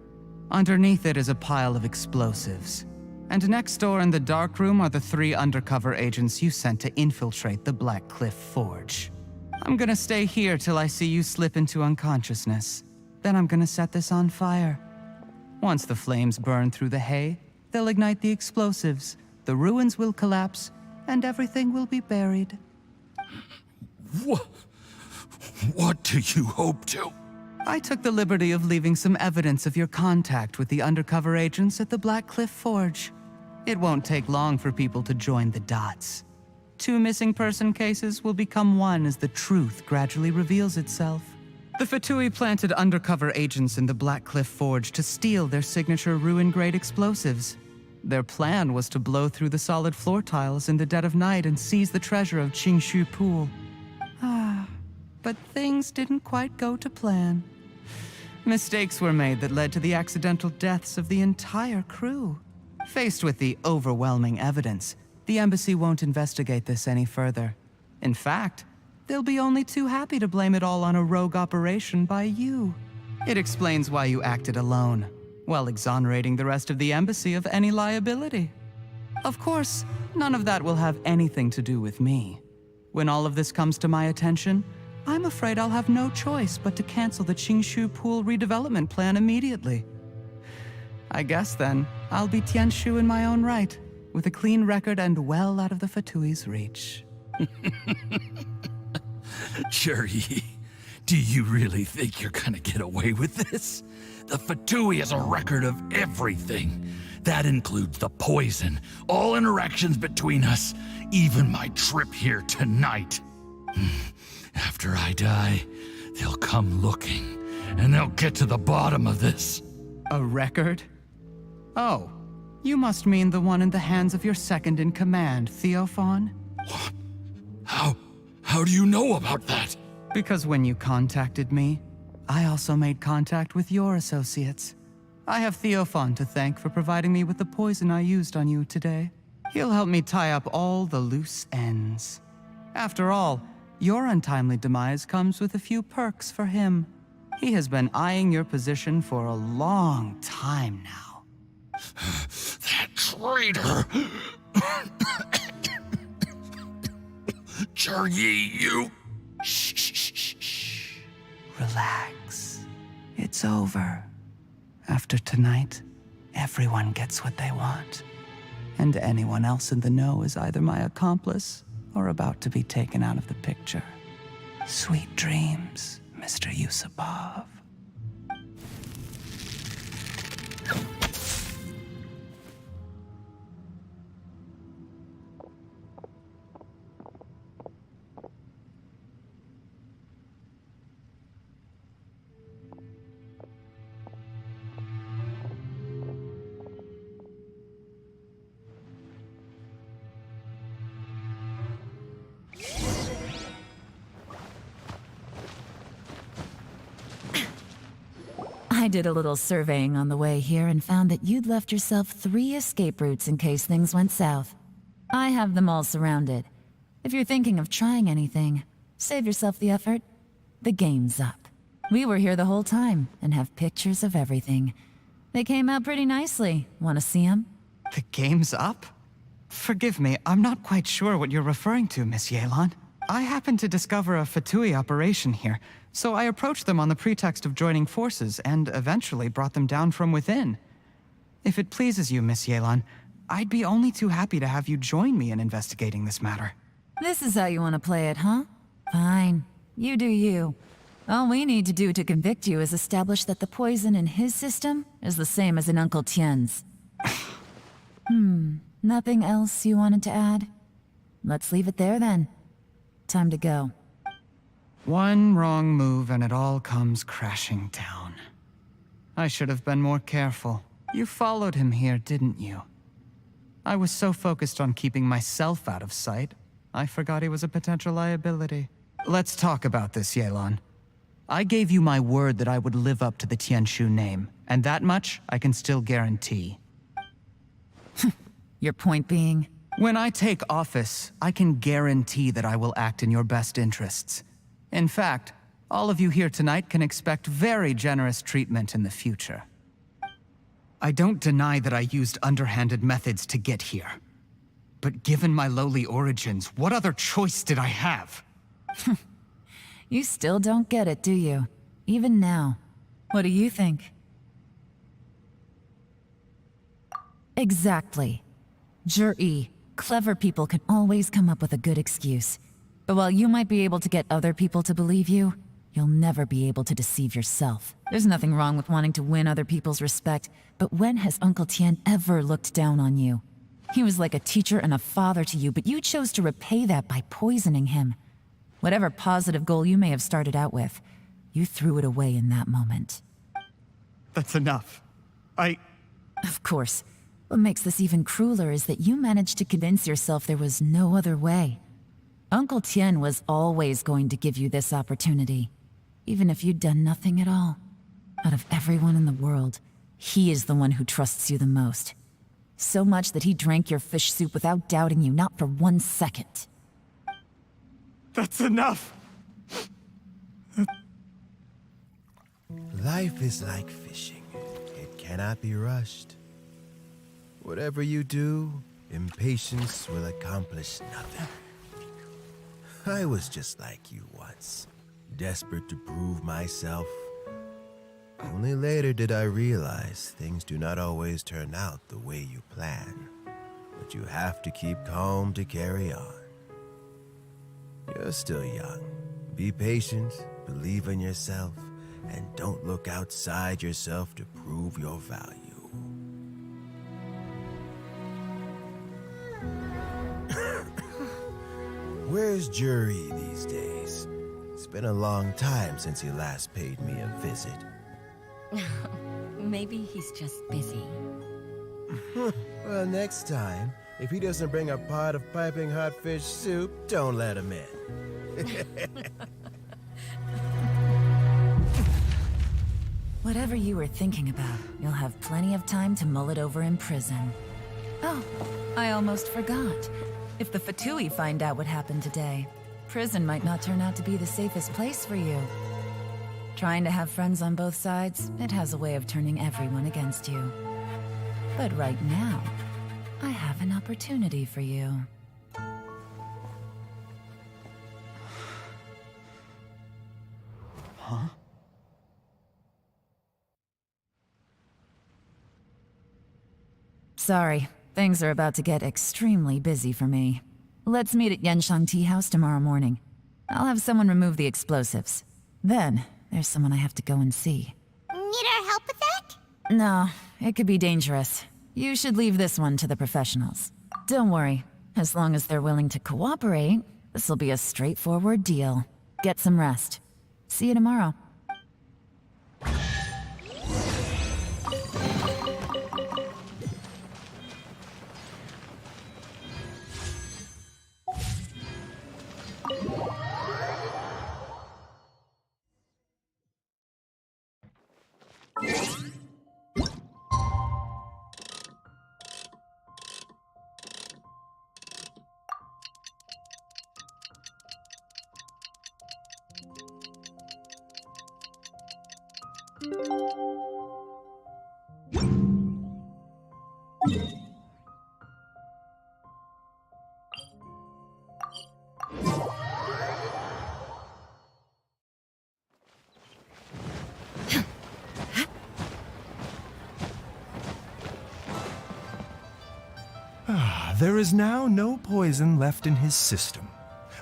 Underneath it is a pile of explosives. And next door in the dark room are the 3 undercover agents you sent to infiltrate the Black Cliff Forge. I'm gonna stay here till I see you slip into unconsciousness. Then I'm gonna set this on fire. Once the flames burn through the hay, they'll ignite the explosives, the ruins will collapse, and everything will be buried. What do you hope to? I took the liberty of leaving some evidence of your contact with the undercover agents at the Black Cliff Forge. It won't take long for people to join the dots. 2 missing person cases will become one as the truth gradually reveals itself. The Fatui planted undercover agents in the Black Cliff Forge to steal their signature ruin-grade explosives. Their plan was to blow through the solid floor tiles in the dead of night and seize the treasure of Qingshu Pool. But things didn't quite go to plan. Mistakes were made that led to the accidental deaths of the entire crew. Faced with the overwhelming evidence, the embassy won't investigate this any further. In fact, they'll be only too happy to blame it all on a rogue operation by you. It explains why you acted alone. while exonerating the rest of the embassy of any liability. Of course, none of that will have anything to do with me. When all of this comes to my attention, I'm afraid I'll have no choice but to cancel the Qingshu Pool redevelopment plan immediately. I guess then, I'll be Tianshu in my own right, with a clean record and well out of the Fatui's reach. Churi, do you really think you're gonna get away with this? The Fatui has a record of everything. That includes the poison, all interactions between us, even my trip here tonight. After I die, they'll come looking, and they'll get to the bottom of this. A record? Oh, you must mean the one in the hands of your second-in-command, Theophan? What? How do you know about that? Because when you contacted me, I also made contact with your associates. I have Theophan to thank for providing me with the poison I used on you today. He'll help me tie up all the loose ends. After all, your untimely demise comes with a few perks for him. He has been eyeing your position for a long time now. That traitor! Churi, you... Shh. Relax. It's over. After tonight, everyone gets what they want. And anyone else in the know is either my accomplice or about to be taken out of the picture. Sweet dreams, Mr. Yusupov. I did a little surveying on the way here and found that you'd left yourself 3 escape routes in case things went south. I have them all surrounded. If you're thinking of trying anything, save yourself the effort. The game's up. We were here the whole time and have pictures of everything. They came out pretty nicely. Want to see them? The game's up? Forgive me, I'm not quite sure what you're referring to, Miss Yelan. I happened to discover a Fatui operation here, so I approached them on the pretext of joining forces and eventually brought them down from within. If it pleases you, Miss Yelan, I'd be only too happy to have you join me in investigating this matter. This is how you want to play it, huh? Fine. You do you. All we need to do to convict you is establish that the poison in his system is the same as in Uncle Tien's. Nothing else you wanted to add? Let's leave it there then. Time to go. One wrong move and it all comes crashing down. I should have been more careful. You followed him here, didn't you? I was so focused on keeping myself out of sight, I forgot he was a potential liability. Let's talk about this, Yelan. I gave you my word that I would live up to the Tianshu name, and that much I can still guarantee. Your point being? When I take office, I can guarantee that I will act in your best interests. In fact, all of you here tonight can expect very generous treatment in the future. I don't deny that I used underhanded methods to get here. But given my lowly origins, what other choice did I have? You still don't get it, do you? Even now. What do you think? Exactly. Jur-E. Clever people can always come up with a good excuse. But while you might be able to get other people to believe you, you'll never be able to deceive yourself. There's nothing wrong with wanting to win other people's respect, but when has Uncle Tien ever looked down on you? He was like a teacher and a father to you, but you chose to repay that by poisoning him. Whatever positive goal you may have started out with, you threw it away in that moment. That's enough. Of course. What makes this even crueler is that you managed to convince yourself there was no other way. Uncle Tien was always going to give you this opportunity, even if you'd done nothing at all. Out of everyone in the world, he is the one who trusts you the most. So much that he drank your fish soup without doubting you, not for 1 second. That's enough! Life is like fishing. It cannot be rushed. Whatever you do, impatience will accomplish nothing. I was just like you once, desperate to prove myself. Only later did I realize things do not always turn out the way you plan, but you have to keep calm to carry on. You're still young. Be patient, believe in yourself, and don't look outside yourself to prove your value. Where's Jury these days? It's been a long time since he last paid me a visit. Maybe he's just busy. Well, next time, if he doesn't bring a pot of piping hot fish soup, don't let him in. Whatever you were thinking about, you'll have plenty of time to mull it over in prison. Oh, I almost forgot. If the Fatui find out what happened today, prison might not turn out to be the safest place for you. Trying to have friends on both sides, it has a way of turning everyone against you. But right now, I have an opportunity for you. Huh? Sorry, things are about to get extremely busy for me. Let's meet at Yenshang Tea House tomorrow morning. I'll have someone remove the explosives. Then, there's someone I have to go and see. Need our help with that? No, it could be dangerous. You should leave this one to the professionals. Don't worry, as long as they're willing to cooperate, this'll be a straightforward deal. Get some rest. See you tomorrow. There is now no poison left in his system,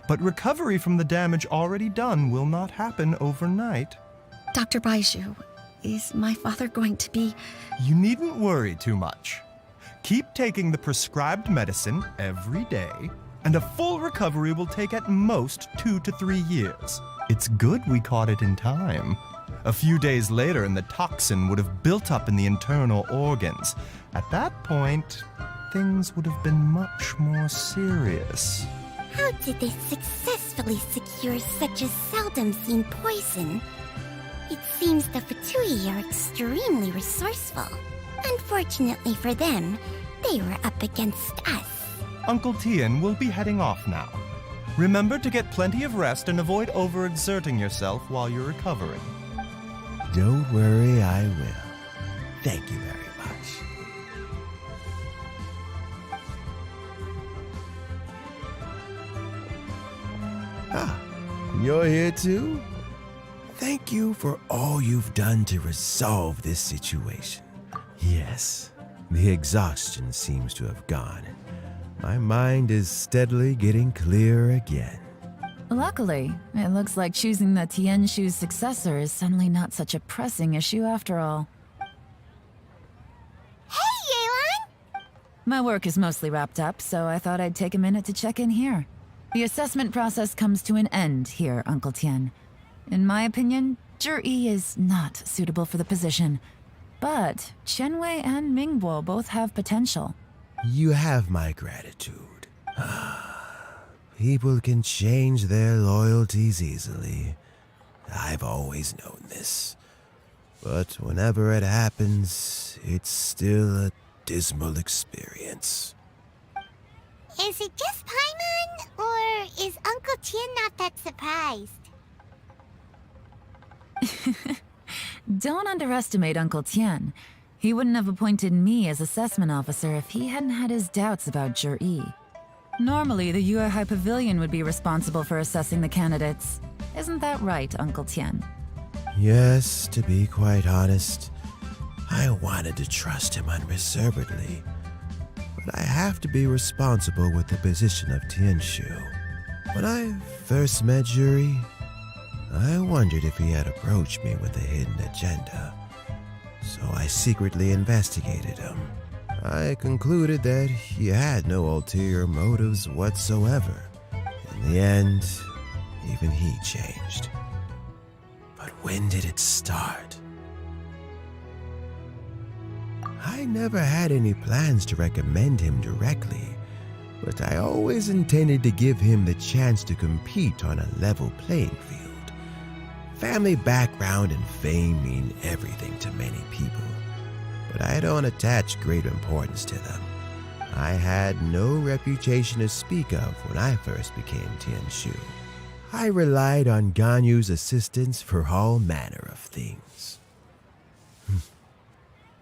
but recovery from the damage already done will not happen overnight. Dr. Baiju, is my father going to be... You needn't worry too much. Keep taking the prescribed medicine every day, and a full recovery will take at most 2 to 3 years. It's good we caught it in time. A few days later, and the toxin would have built up in the internal organs. At that point, things would have been much more serious. How did they successfully secure such a seldom-seen poison? It seems the Fatui are extremely resourceful. Unfortunately for them, they were up against us. Uncle Tian will be heading off now. Remember to get plenty of rest and avoid overexerting yourself while you're recovering. Don't worry, I will. Thank you very much. Ah, you're here too? Thank you for all you've done to resolve this situation. Yes, the exhaustion seems to have gone. My mind is steadily getting clearer again. Luckily, it looks like choosing the Tianshu's successor is suddenly not such a pressing issue after all. Hey, Yelan! My work is mostly wrapped up, so I thought I'd take a minute to check in here. The assessment process comes to an end here, Uncle Tian. In my opinion, Zhi is not suitable for the position. But Qianwei and Mingbo both have potential. You have my gratitude. People can change their loyalties easily. I've always known this. But whenever it happens, it's still a dismal experience. Is it just Paimon, or is Uncle Tian not that surprised? Don't underestimate Uncle Tian. He wouldn't have appointed me as assessment officer if he hadn't had his doubts about Jur-E. Normally, the Yuehai Pavilion would be responsible for assessing the candidates. Isn't that right, Uncle Tian? Yes, to be quite honest, I wanted to trust him unreservedly. But I have to be responsible with the position of Tianshu. When I first met Juri, I wondered if he had approached me with a hidden agenda. So I secretly investigated him. I concluded that he had no ulterior motives whatsoever. In the end, even he changed. But when did it start? I never had any plans to recommend him directly, but I always intended to give him the chance to compete on a level playing field. Family background and fame mean everything to many people, but I don't attach great importance to them. I had no reputation to speak of when I first became Tianshu. I relied on Ganyu's assistance for all manner of things.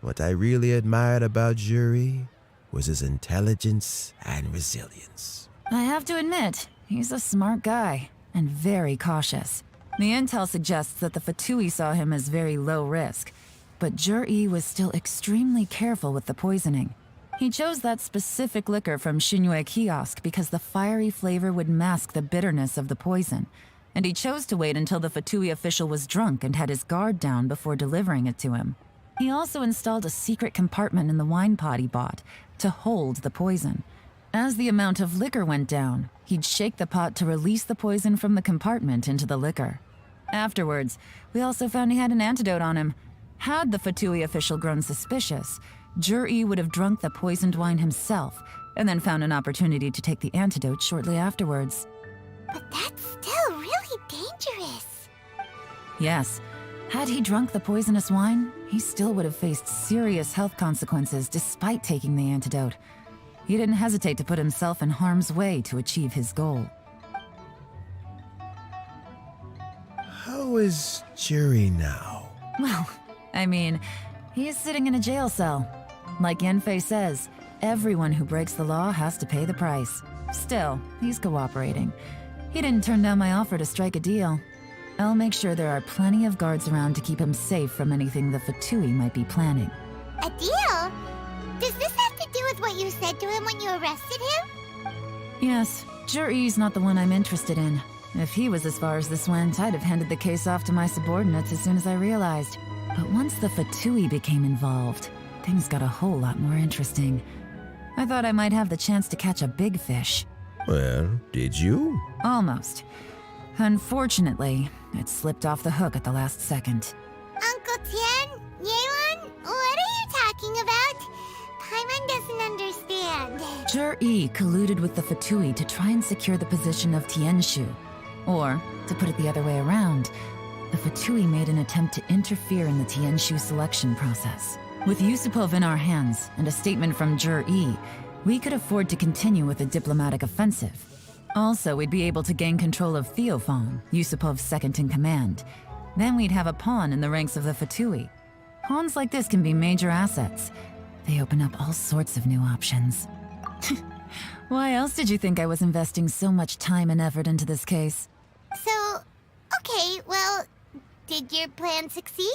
What I really admired about Juri was his intelligence and resilience. I have to admit, he's a smart guy, and very cautious. The intel suggests that the Fatui saw him as very low risk, but Jur-E was still extremely careful with the poisoning. He chose that specific liquor from Xinyue Kiosk because the fiery flavor would mask the bitterness of the poison, and he chose to wait until the Fatui official was drunk and had his guard down before delivering it to him. He also installed a secret compartment in the wine pot he bought to hold the poison. As the amount of liquor went down, he'd shake the pot to release the poison from the compartment into the liquor. Afterwards, we also found he had an antidote on him. Had the Fatui official grown suspicious, Jur-E would have drunk the poisoned wine himself and then found an opportunity to take the antidote shortly afterwards. But that's still really dangerous. Yes. Had he drunk the poisonous wine, he still would have faced serious health consequences despite taking the antidote. He didn't hesitate to put himself in harm's way to achieve his goal. How is Juri now? Well, I mean, he is sitting in a jail cell. Like Yanfei says, everyone who breaks the law has to pay the price. Still, he's cooperating. He didn't turn down my offer to strike a deal. I'll make sure there are plenty of guards around to keep him safe from anything the Fatui might be planning. A deal? Does this have to do with what you said to him when you arrested him? Yes, Jur-E's not the one I'm interested in. If he was as far as this went, I'd have handed the case off to my subordinates as soon as I realized. But once the Fatui became involved, things got a whole lot more interesting. I thought I might have the chance to catch a big fish. Well, did you? Almost. Unfortunately, it slipped off the hook at the last second. Uncle Tian, Yelan, what are you talking about? Paimon doesn't understand. Jur-E colluded with the Fatui to try and secure the position of Tianshu. Or, to put it the other way around, the Fatui made an attempt to interfere in the Tianshu selection process. With Yusupov in our hands and a statement from Jur-E, we could afford to continue with a diplomatic offensive. Also, we'd be able to gain control of Theophan, Yusupov's second-in-command. Then we'd have a pawn in the ranks of the Fatui. Pawns like this can be major assets. They open up all sorts of new options. Why else did you think I was investing so much time and effort into this case? So, okay, well, did your plan succeed?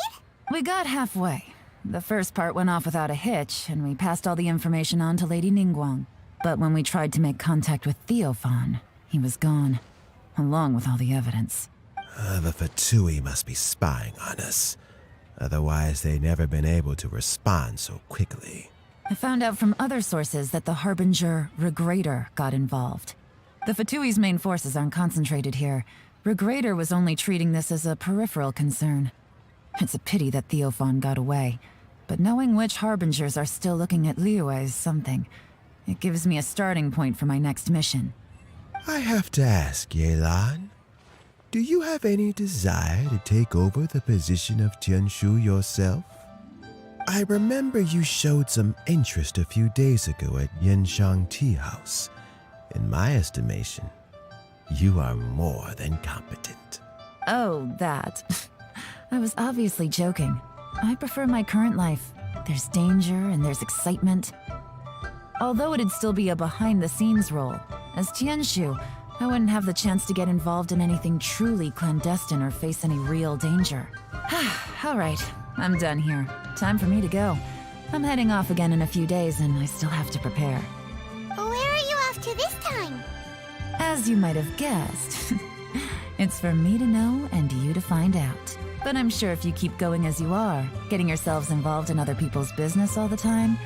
We got halfway. The first part went off without a hitch, and we passed all the information on to Lady Ningguang. But when we tried to make contact with Theophan, he was gone, along with all the evidence. The Fatui must be spying on us. Otherwise, they'd never been able to respond so quickly. I found out from other sources that the Harbinger Regrator got involved. The Fatui's main forces aren't concentrated here. Regrator was only treating this as a peripheral concern. It's a pity that Theophan got away, but knowing which Harbingers are still looking at Liyue is something. It gives me a starting point for my next mission. I have to ask, Yelan, do you have any desire to take over the position of Tianshu yourself? I remember you showed some interest a few days ago at Yenshang Tea House. In my estimation, you are more than competent. Oh, that. I was obviously joking. I prefer my current life. there's danger, and there's excitement. Although it'd still be a behind-the-scenes role, as Tianshu, I wouldn't have the chance to get involved in anything truly clandestine or face any real danger. All right, I'm done here. Time for me to go. I'm heading off again in a few days, and I still have to prepare. Where are you off to this time? As you might have guessed, it's for me to know and you to find out. But I'm sure if you keep going as you are, getting yourselves involved in other people's business all the time,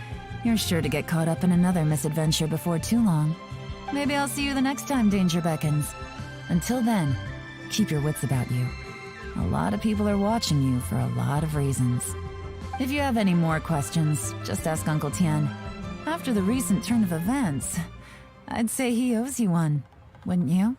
you're sure to get caught up in another misadventure before too long. Maybe I'll see you the next time danger beckons. Until then, keep your wits about you. A lot of people are watching you for a lot of reasons. If you have any more questions, just ask Uncle Tian. After the recent turn of events, I'd say he owes you one, wouldn't you?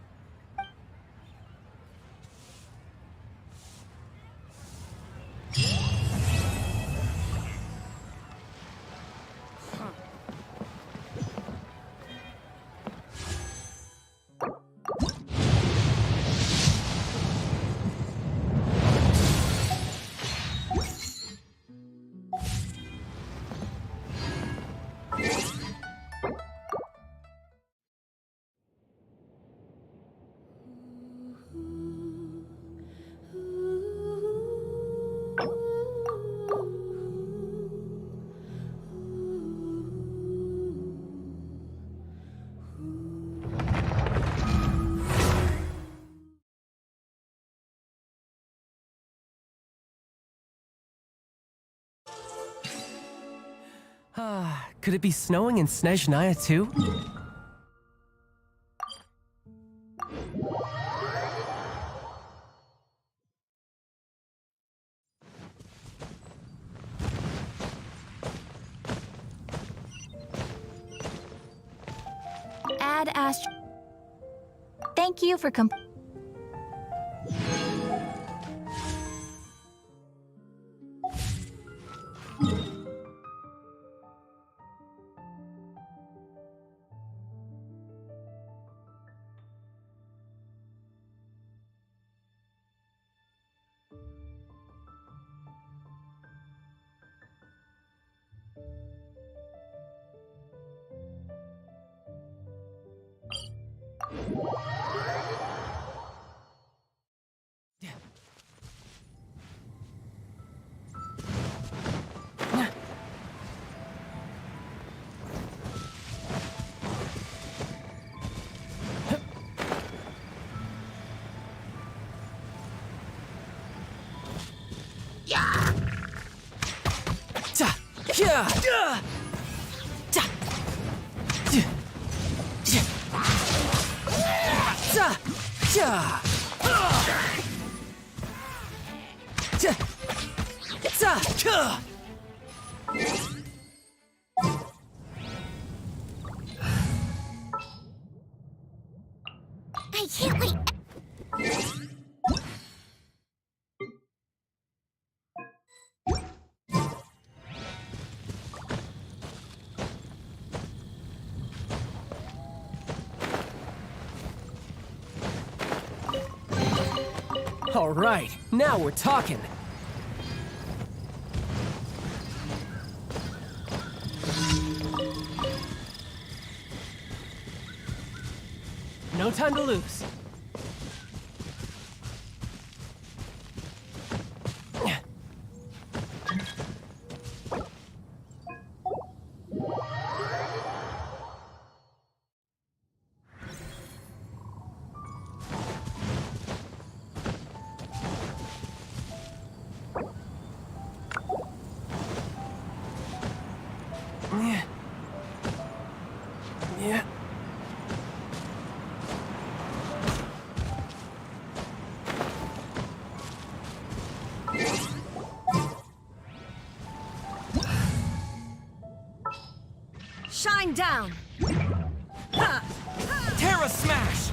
Could it be snowing in Snezhnaya too? Ad Ast. Thank you for I can't wait. All right, now we're talking. No time to lose. Yeah. Shine down! Ha! Terra Smash!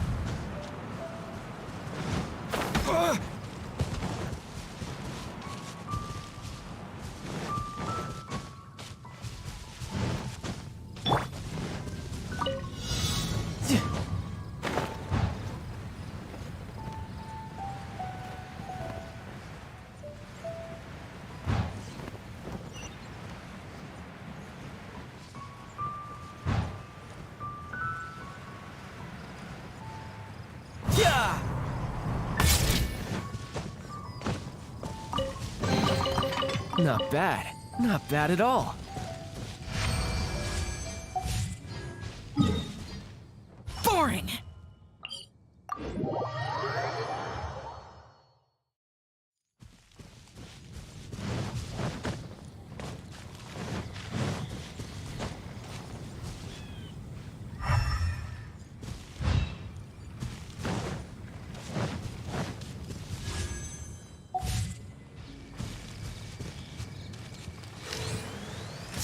Not bad. Not bad at all. Boring!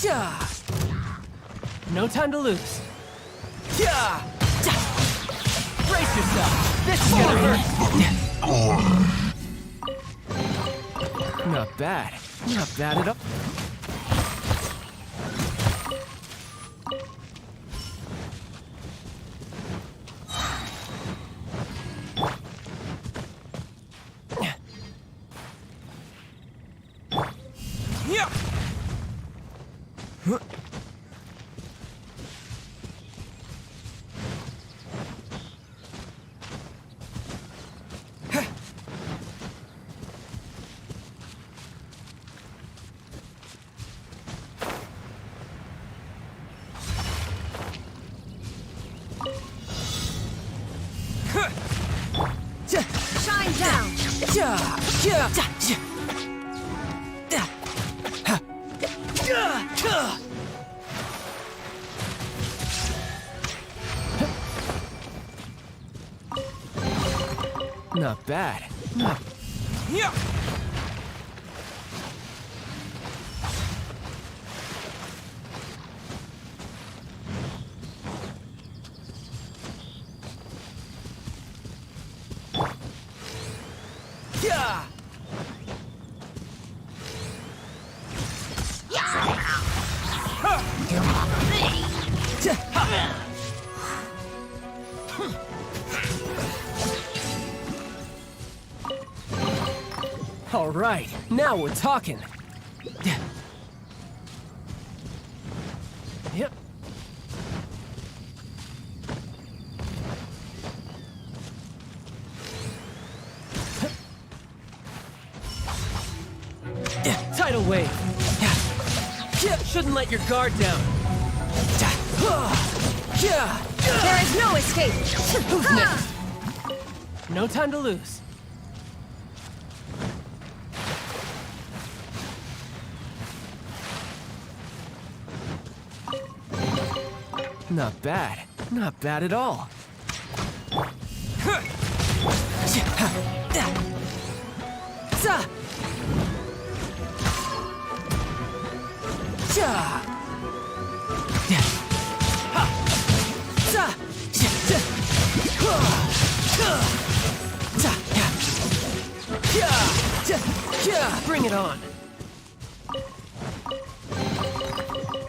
Yeah. No time to lose. Yeah. Brace yourself. This is gonna hurt. Not bad. Not bad at all. Yeah. Shine down! Not bad. Not. Yeah. Yeah. All right, now we're talking. Yep. Tidal wave. Shouldn't let your guard down. There is no escape! Who's next? No time to lose. Not bad. Not bad at all. Bring it on.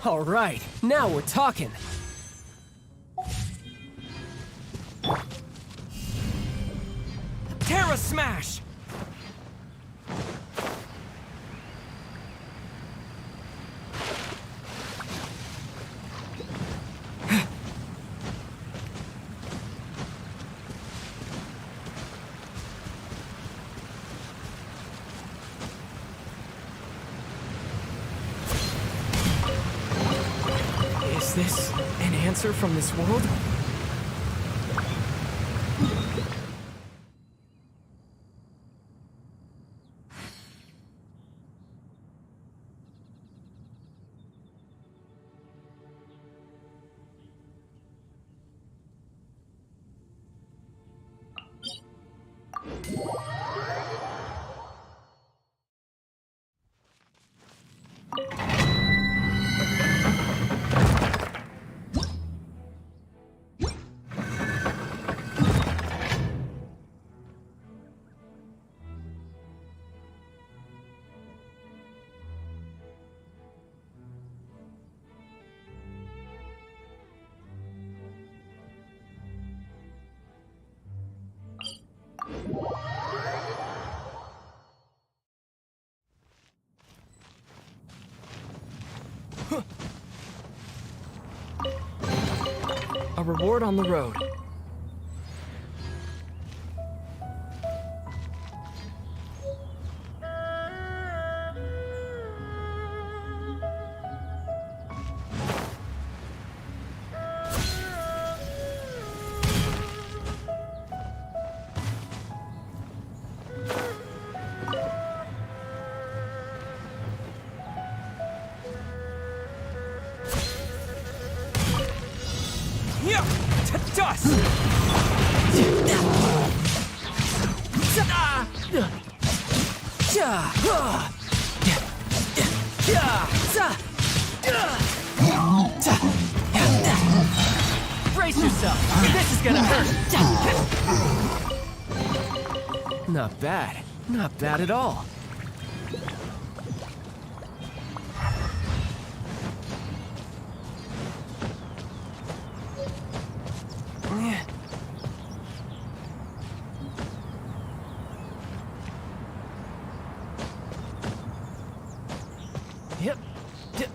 All right, now we're talking. Terra Smash! Is this an answer from this world? A reward on the road. Yeah! To dust! Brace yourself! This is gonna hurt! Not bad. Not bad at all. Yep. Yep.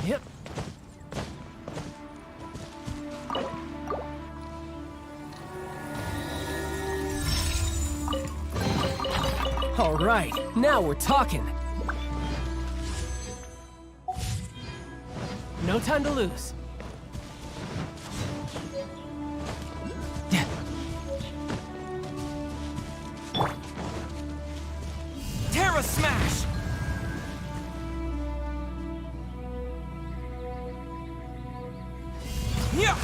Yep. All right, now we're talking. No time to lose. Terra Smash! Yeah!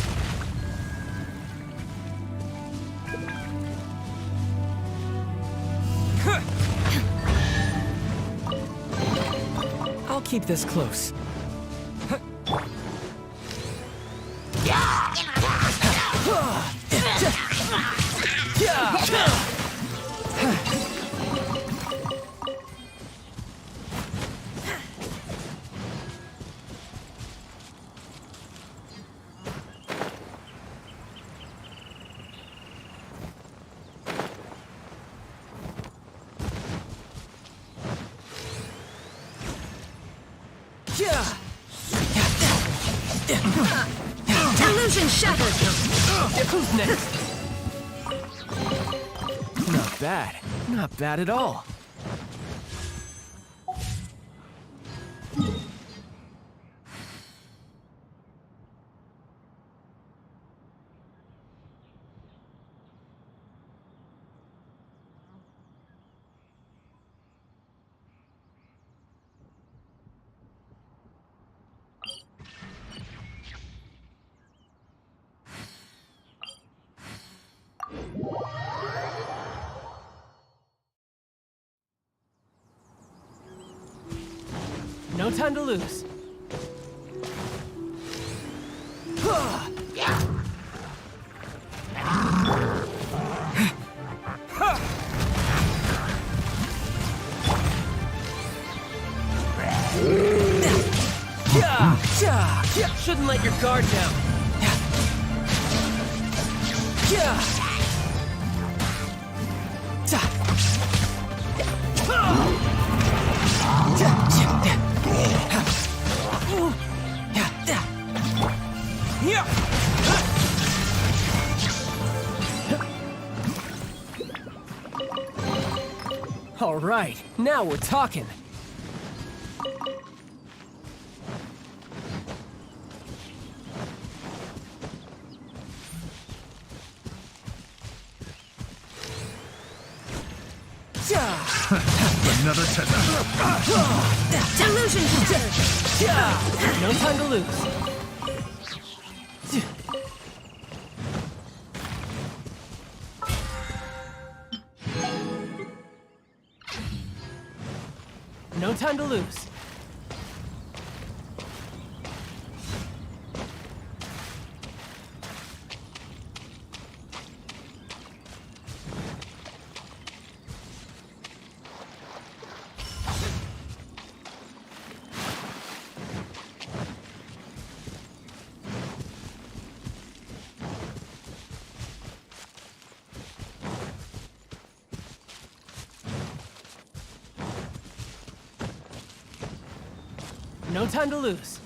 I'll keep this close. Illusion shattered! Who's next? Not bad. Not bad at all. No time to lose. Shouldn't let your guard down. All right, now we're talking. Another test. Delusion shattered! No time to lose. No time to lose. No time to lose.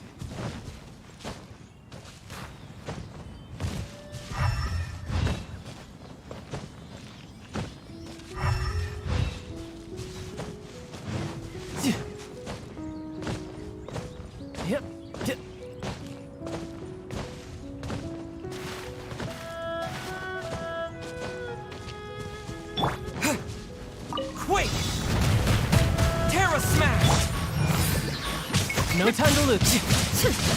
No time to lose.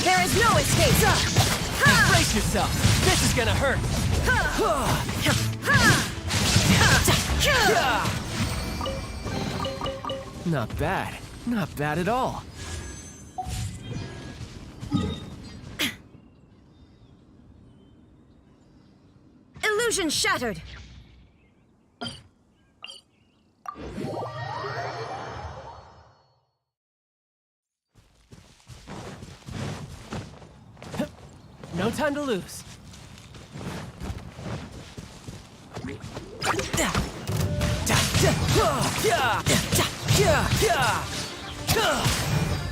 There is no escape! Brace yourself. This is gonna hurt. Not bad. Not bad at all. Illusion shattered! No time to lose.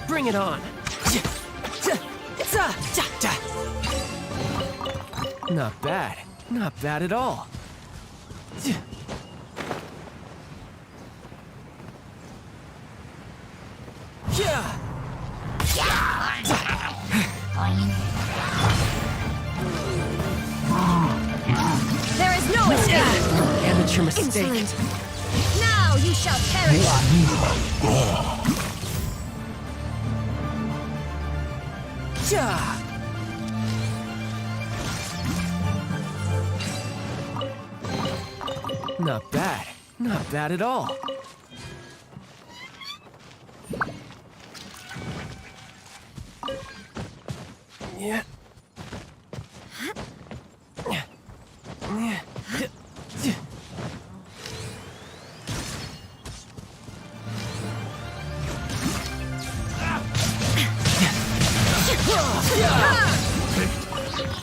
Bring it on. Not bad. Not bad at all. There is no escape! Amateur mistake. Insolent. Now you shall perish! Not bad. Not bad at all. Yeah.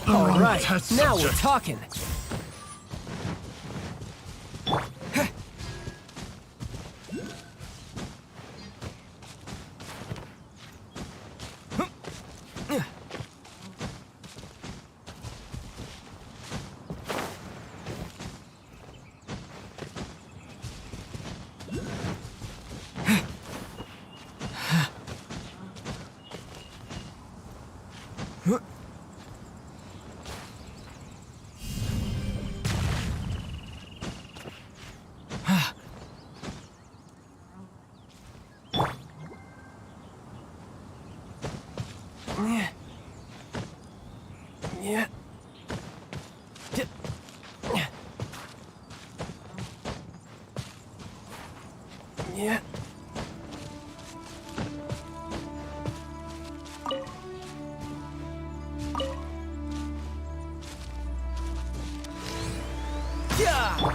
All right, now we're talking. Yeah. Yeah.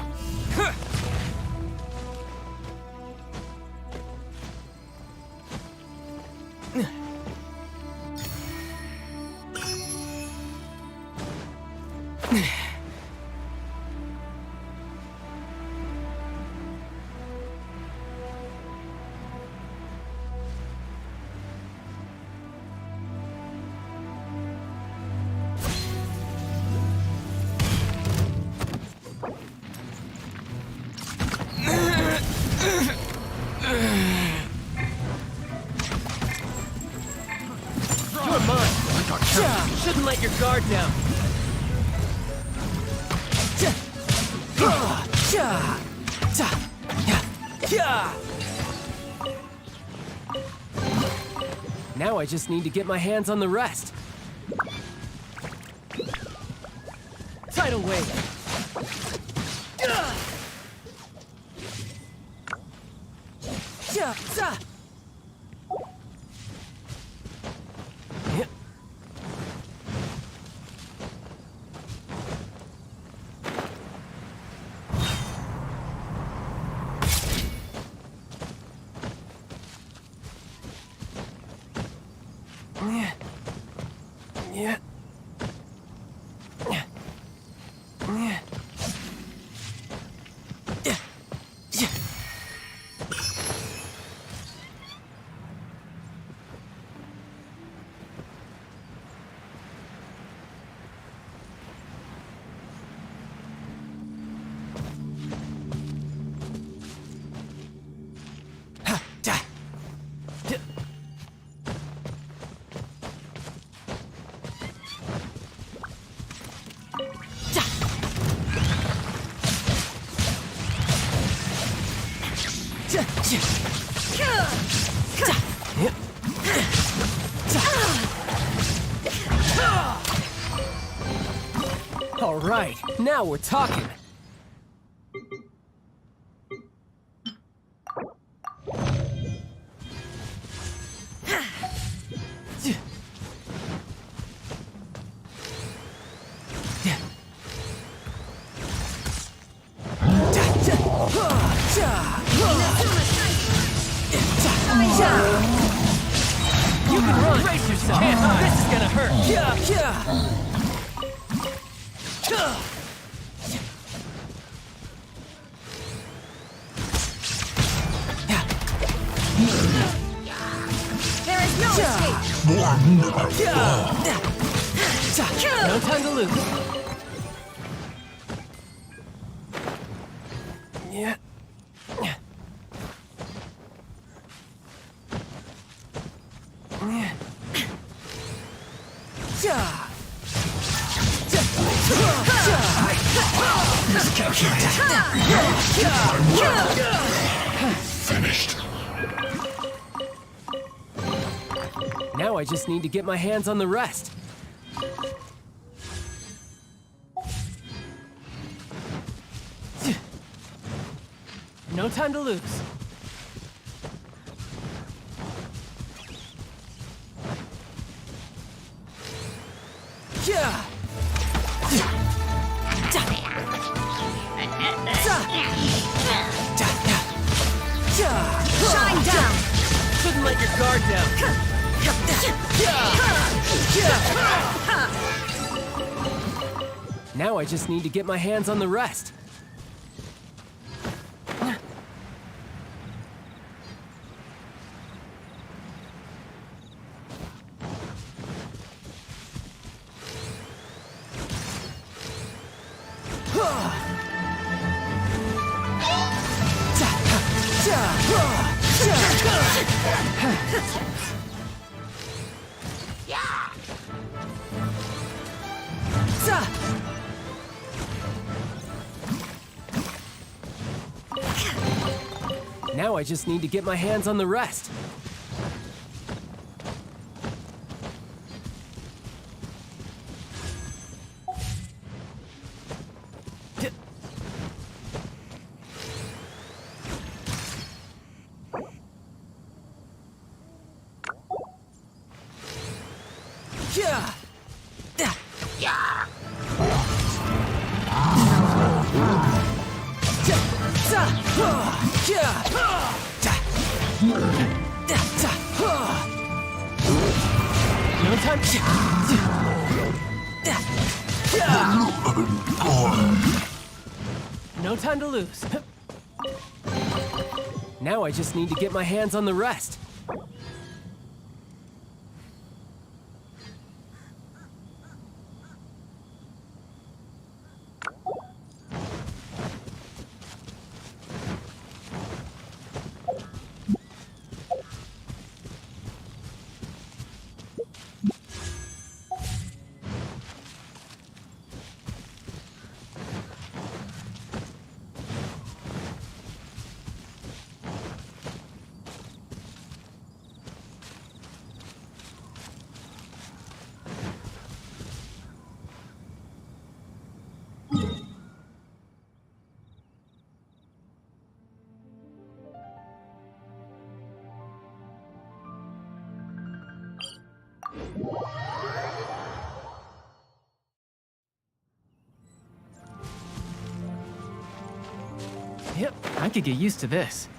You're mine. Shouldn't let your guard down. Now I just need to get my hands on the rest. Tidal wave. Yeah. All right, now we're talking. You can run. Brace yourself. Can't hide. This is gonna hurt. There is no escape. No time to lose. Yeah. Finished. Now I just need to get my hands on the rest. No time to lose. Shine down. Couldn't let your guard down. Now I just need to get my hands on the rest. Now I just need to get my hands on the rest. No time. No time to lose. Now I just need to get my hands on the rest. Yep, I could get used to this.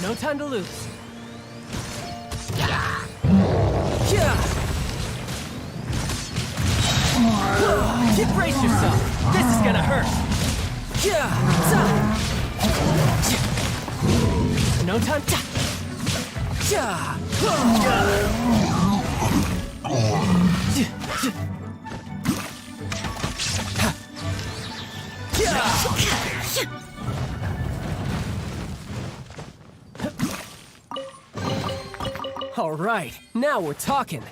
No time to lose. Brace yourself. This is gonna hurt. No time. All right, now we're talking.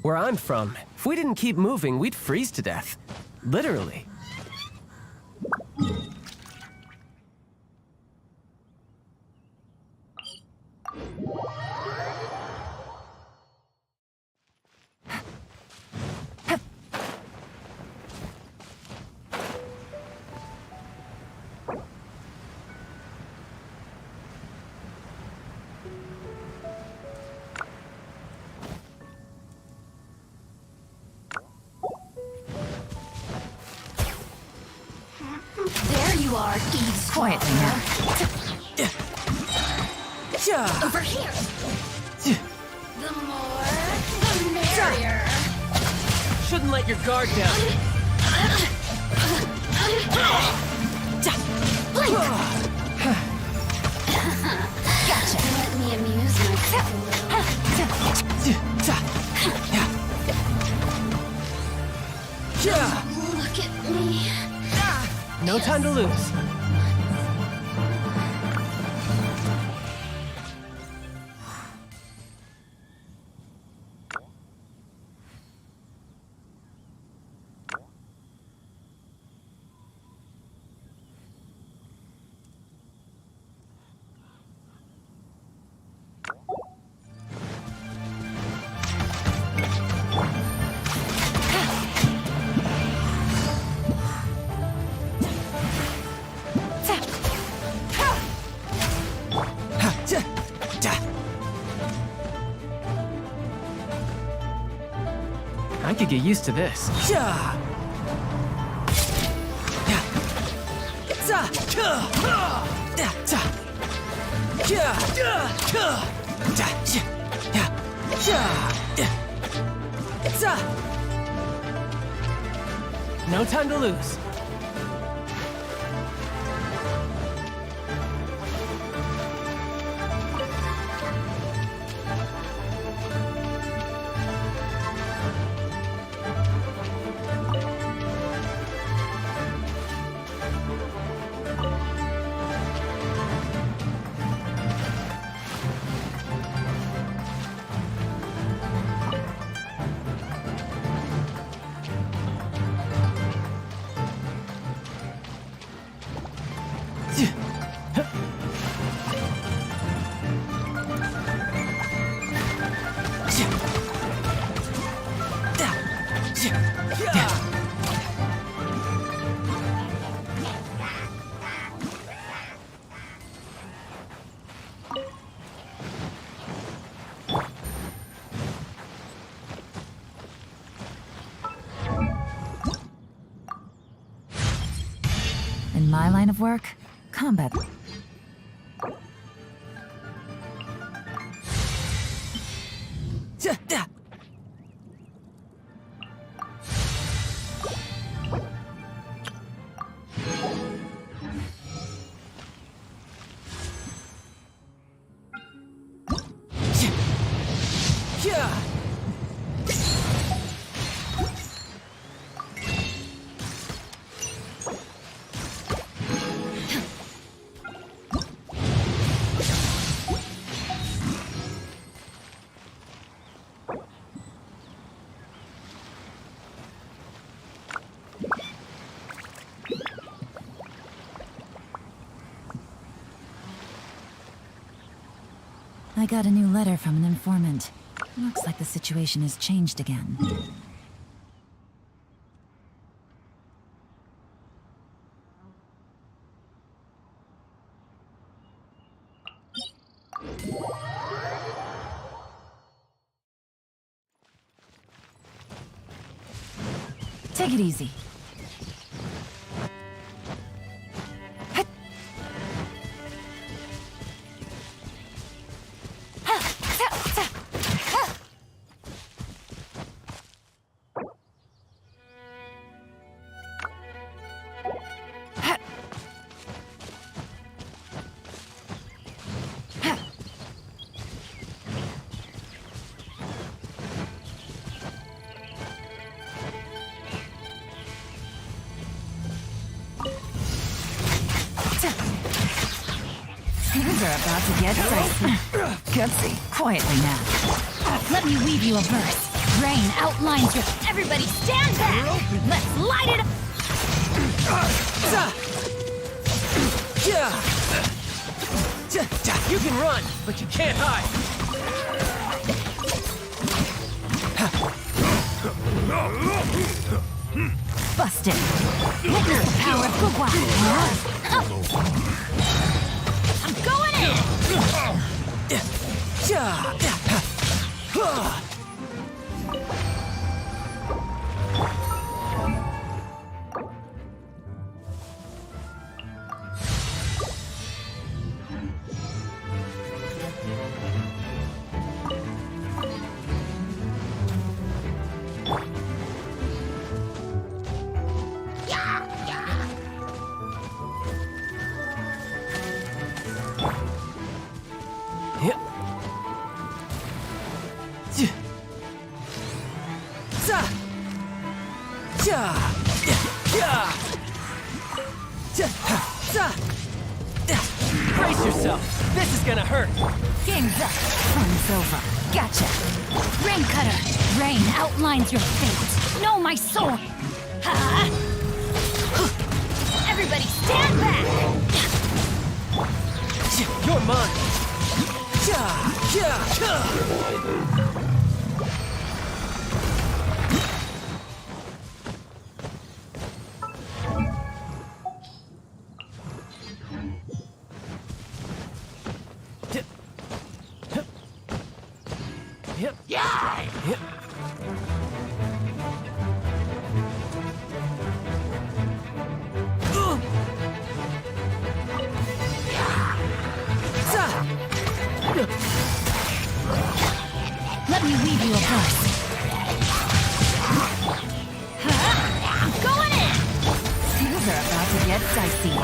Where I'm from, if we didn't keep moving, we'd freeze to death. Literally. There you are, Quietly now. Over here. The more, the merrier. Shouldn't let your guard down. Gotcha. Let me amuse myself Look at me. No time to lose. I could get used to this. No time to lose. my line of work, combat. I got a new letter from an informant. Looks like the situation has changed again. Take it easy. Things are about to get dicey. Gutsy, quietly now. Let me weave you a verse. Rain outlines your... Everybody stand back! Let's light it up! You can run, but you can't hide. Busted! Witness the power of Gugwa! I'm going Brace yourself. This is gonna hurt. Game's up. Fun's over. Gotcha. Rain Cutter. Rain outlines your fate. Know my soul. Ha! Everybody stand back. You're mine. Let me weave you a verse. I'm going in! Things are about to get dicey.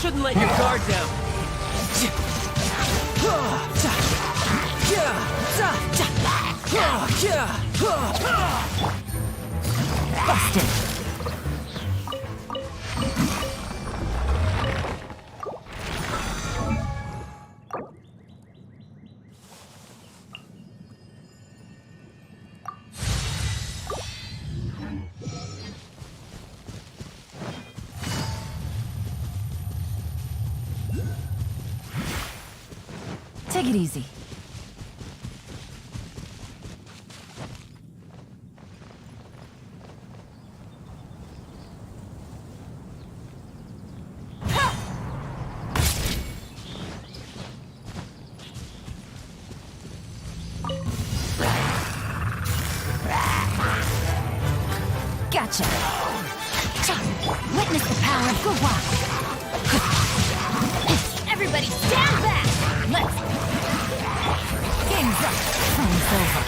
Shouldn't let your guard down. Busted! Take it easy. power of Gwa. Everybody stand back! Let's... Game's up. Time's over.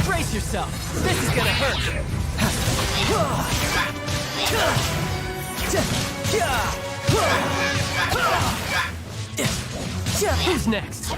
Brace yourself. This is gonna hurt. Who's next?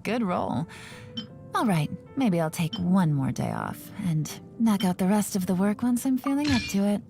Good roll. All right, maybe I'll take one more day off and knock out the rest of the work once I'm feeling up to it.